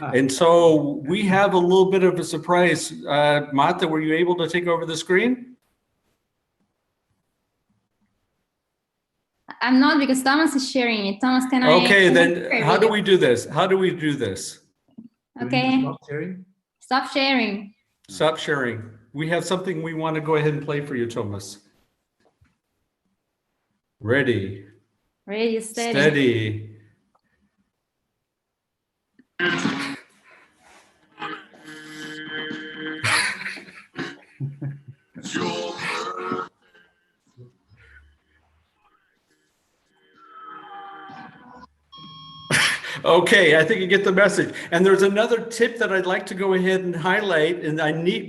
And so we have a little bit of a surprise. Marta, were you able to take over the screen? I'm not, because Thomas is sharing it. Thomas, can I? Okay, then how do we do this? How do we do this? Okay. Stop sharing? Stop sharing. Stop sharing. We have something we want to go ahead and play for you, Thomas. Ready. Ready, steady. Steady. Okay, I think you get the message. And there's another tip that I'd like to go ahead and highlight, and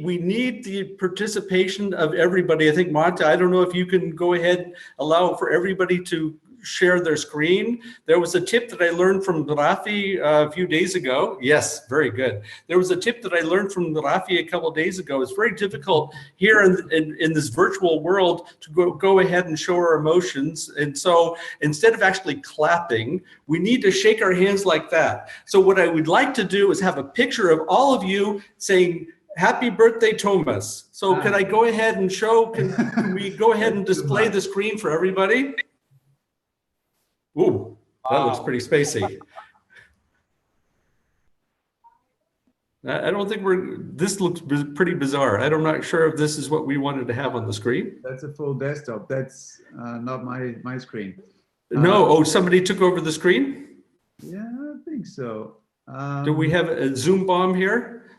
we need the participation of everybody. I think, Marta, I don't know if you can go ahead and allow for everybody to share their screen. There was a tip that I learned from Rafi a few days ago. Yes, very good. There was a tip that I learned from Rafi a couple of days ago. It's very difficult here in this virtual world to go ahead and show our emotions. And so instead of actually clapping, we need to shake our hands like that. So what I would like to do is have a picture of all of you saying, "Happy birthday, Thomas." So can I go ahead and show, can we go ahead and display the screen for everybody? Ooh, that looks pretty spacey. I don't think this looks pretty bizarre. I'm not sure if this is what we wanted to have on the screen. That's a full desktop. That's not my screen. No, somebody took over the screen? Yeah, I think so. Do we have a Zoom bomb here?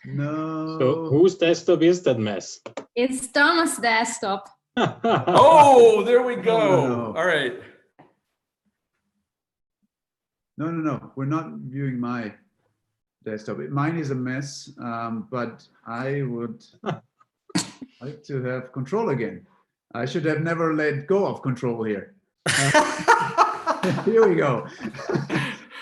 No. So whose desktop is that mess? It's Thomas' desktop. Oh, there we go. No. All right. No. We're not viewing my desktop. Mine is a mess, but I would like to have control again. I should have never let go of control here. Here we go.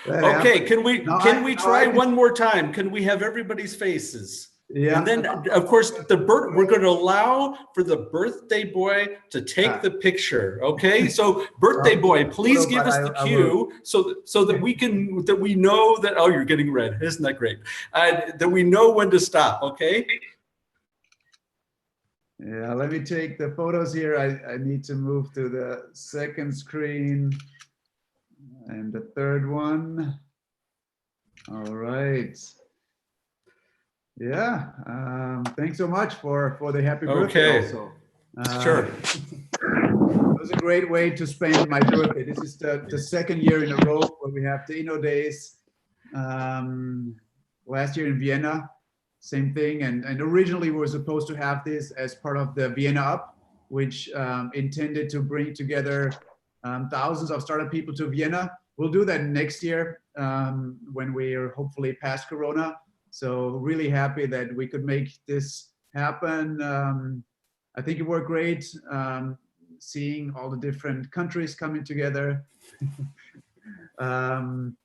Okay, can we try one more time? Can we have everybody's faces? Yeah. And then, of course, we're going to allow for the birthday boy to take the picture. Okay, so birthday boy, please give us the cue so that we know that. Oh, you're getting red. Isn't that great? That we know when to stop. Okay. Yeah. Let me take the photos here. I need to move to the second screen and the third one. All right. Yeah, thanks so much for the happy birthday also. Sure. It was a great way to spend my birthday. This is the second year in a row where we have the InnoDays. Last year in Vienna, same thing. And originally we were supposed to have this as part of the Vienna Up, which intended to bring together thousands of startup people to Vienna. We'll do that next year when we are hopefully past Corona. So really happy that we could make this happen. I think it worked great, seeing all the different countries coming together, having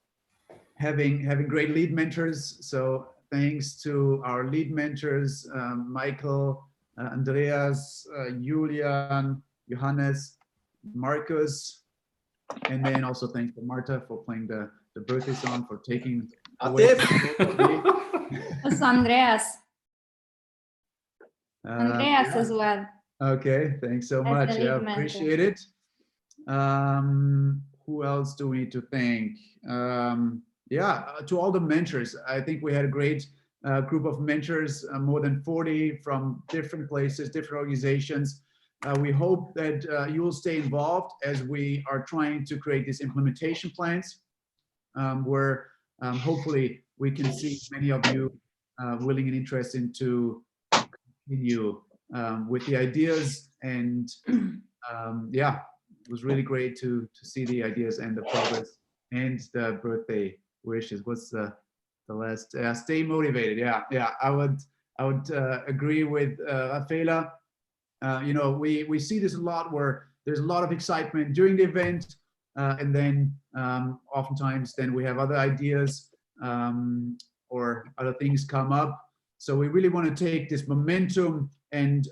great lead mentors. So thanks to our lead mentors, Michael, Andreas, Julian, Johannes, Marcus, and then also thanks to Marta for playing the birthday song, for taking away. It's Andreas. Andreas Yeah. as well. Okay, thanks so As much. the Yeah, lead mentor. appreciate it. Who else do we need to thank? Yeah, to all the mentors. I think we had a great group of mentors, more than 40 from different places, different organizations. We hope that you will stay involved as we are trying to create these implementation plans, where hopefully we can see many of you willing and interested to continue with the ideas. And yeah, it was really great to see the ideas and the progress and the birthday wishes. What's the last? Stay motivated. Yeah. I would agree with Rafaela. You know, we see this a lot where there's a lot of excitement during the event, and then oftentimes then we have other ideas or other things come up. So we really want to take this momentum and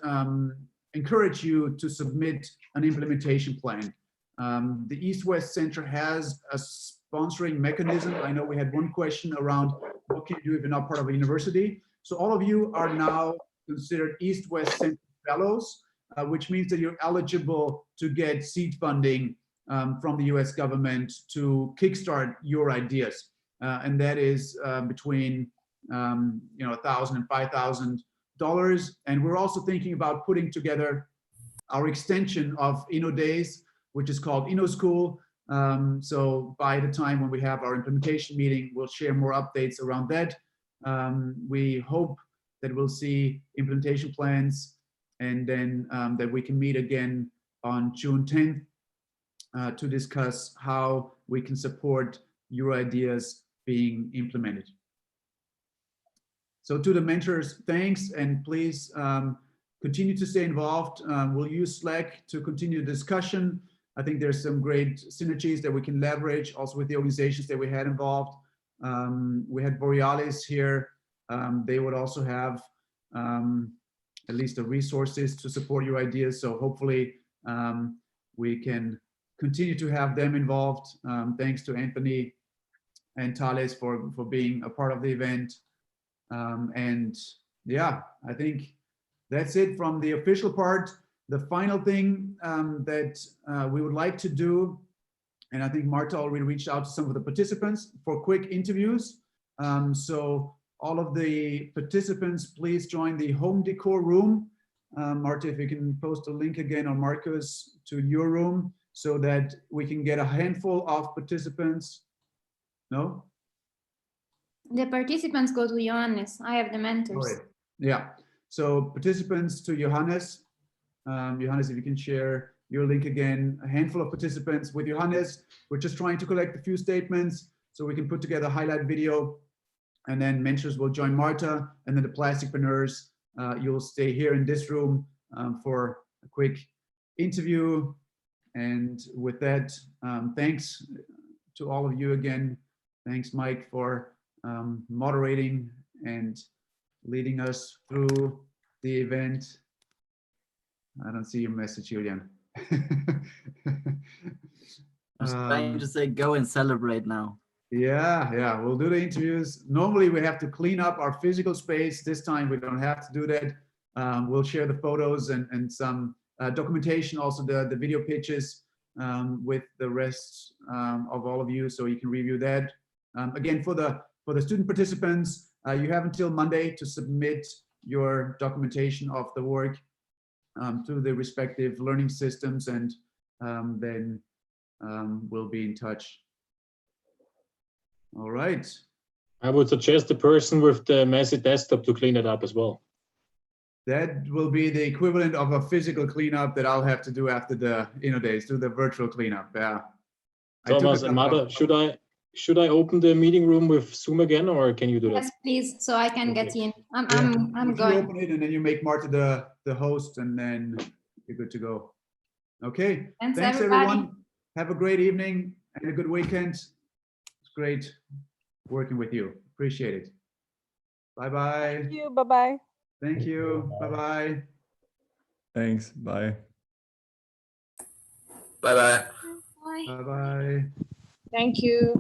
encourage you to submit an implementation plan. The East-West Center has a sponsoring mechanism. I know we had one question around what can you do if you're not part of a university. So all of you are now considered East-West Center Fellows, which means that you're eligible to get seed funding from the US government to kickstart your ideas. And that is between you know, $1,000 and $5,000. And we're also thinking about putting together our extension of InnoDays, which is called InnoSchool. So by the time when we have our implementation meeting, we'll share more updates around that. We hope that we'll see implementation plans, and then that we can meet again on June 10th to discuss how we can support your ideas being implemented. So to the mentors, thanks, and please continue to stay involved. We'll use Slack to continue the discussion. I think there's some great synergies that we can leverage also with the organizations that we had involved. We had Borealis here. They would also have at least the resources to support your ideas. So hopefully we can continue to have them involved. Thanks to Anthony and Thales for being a part of the event. And yeah, I think that's it from the official part. The final thing that we would like to do, and I think Marta already reached out to some of the participants for quick interviews. So all of the participants, please join the home decor room. Marta, if you can post a link again, or Marcus, to your room so that we can get a handful of participants. No? The participants go to Johannes. I have the mentors. Sorry. Yeah. So participants to Johannes. Johannes, if you can share your link again, a handful of participants with Johannes. We're just trying to collect a few statements so we can put together a highlight video, and then mentors will join Marta, and then the plasticpreneurs, you'll stay here in this room for a quick interview. And with that, thanks to all of you again. Thanks, Mike, for moderating and leading us through the event. I don't see your message, Julian. I was trying to say go and celebrate now. Yeah, we'll do the interviews. Normally we have to clean up our physical space. This time we don't have to do that. We'll share the photos and some documentation, also the video pitches with the rest of all of you, so you can review that. Again, for the student participants, you have until Monday to submit your documentation of the work to the respective learning systems, and then we'll be in touch. All right. I would suggest the person with the messy desktop to clean it up as well. That will be the equivalent of a physical cleanup that I'll have to do after the InnoDays, do the virtual cleanup. Yeah. Thomas and Mada, should I open the meeting room with Zoom again, or can you do that? Yes, please, so I can get in. I'm You going. open it, and then you make Marta the host, and then you're good to go. Okay. Thanks everyone. Have a great evening and a good weekend. It's great working with you. Appreciate it. Bye-bye. Thank you. Bye-bye. Thank you. Bye-bye. Thanks. Bye. Bye-bye. Bye-bye. Thank you.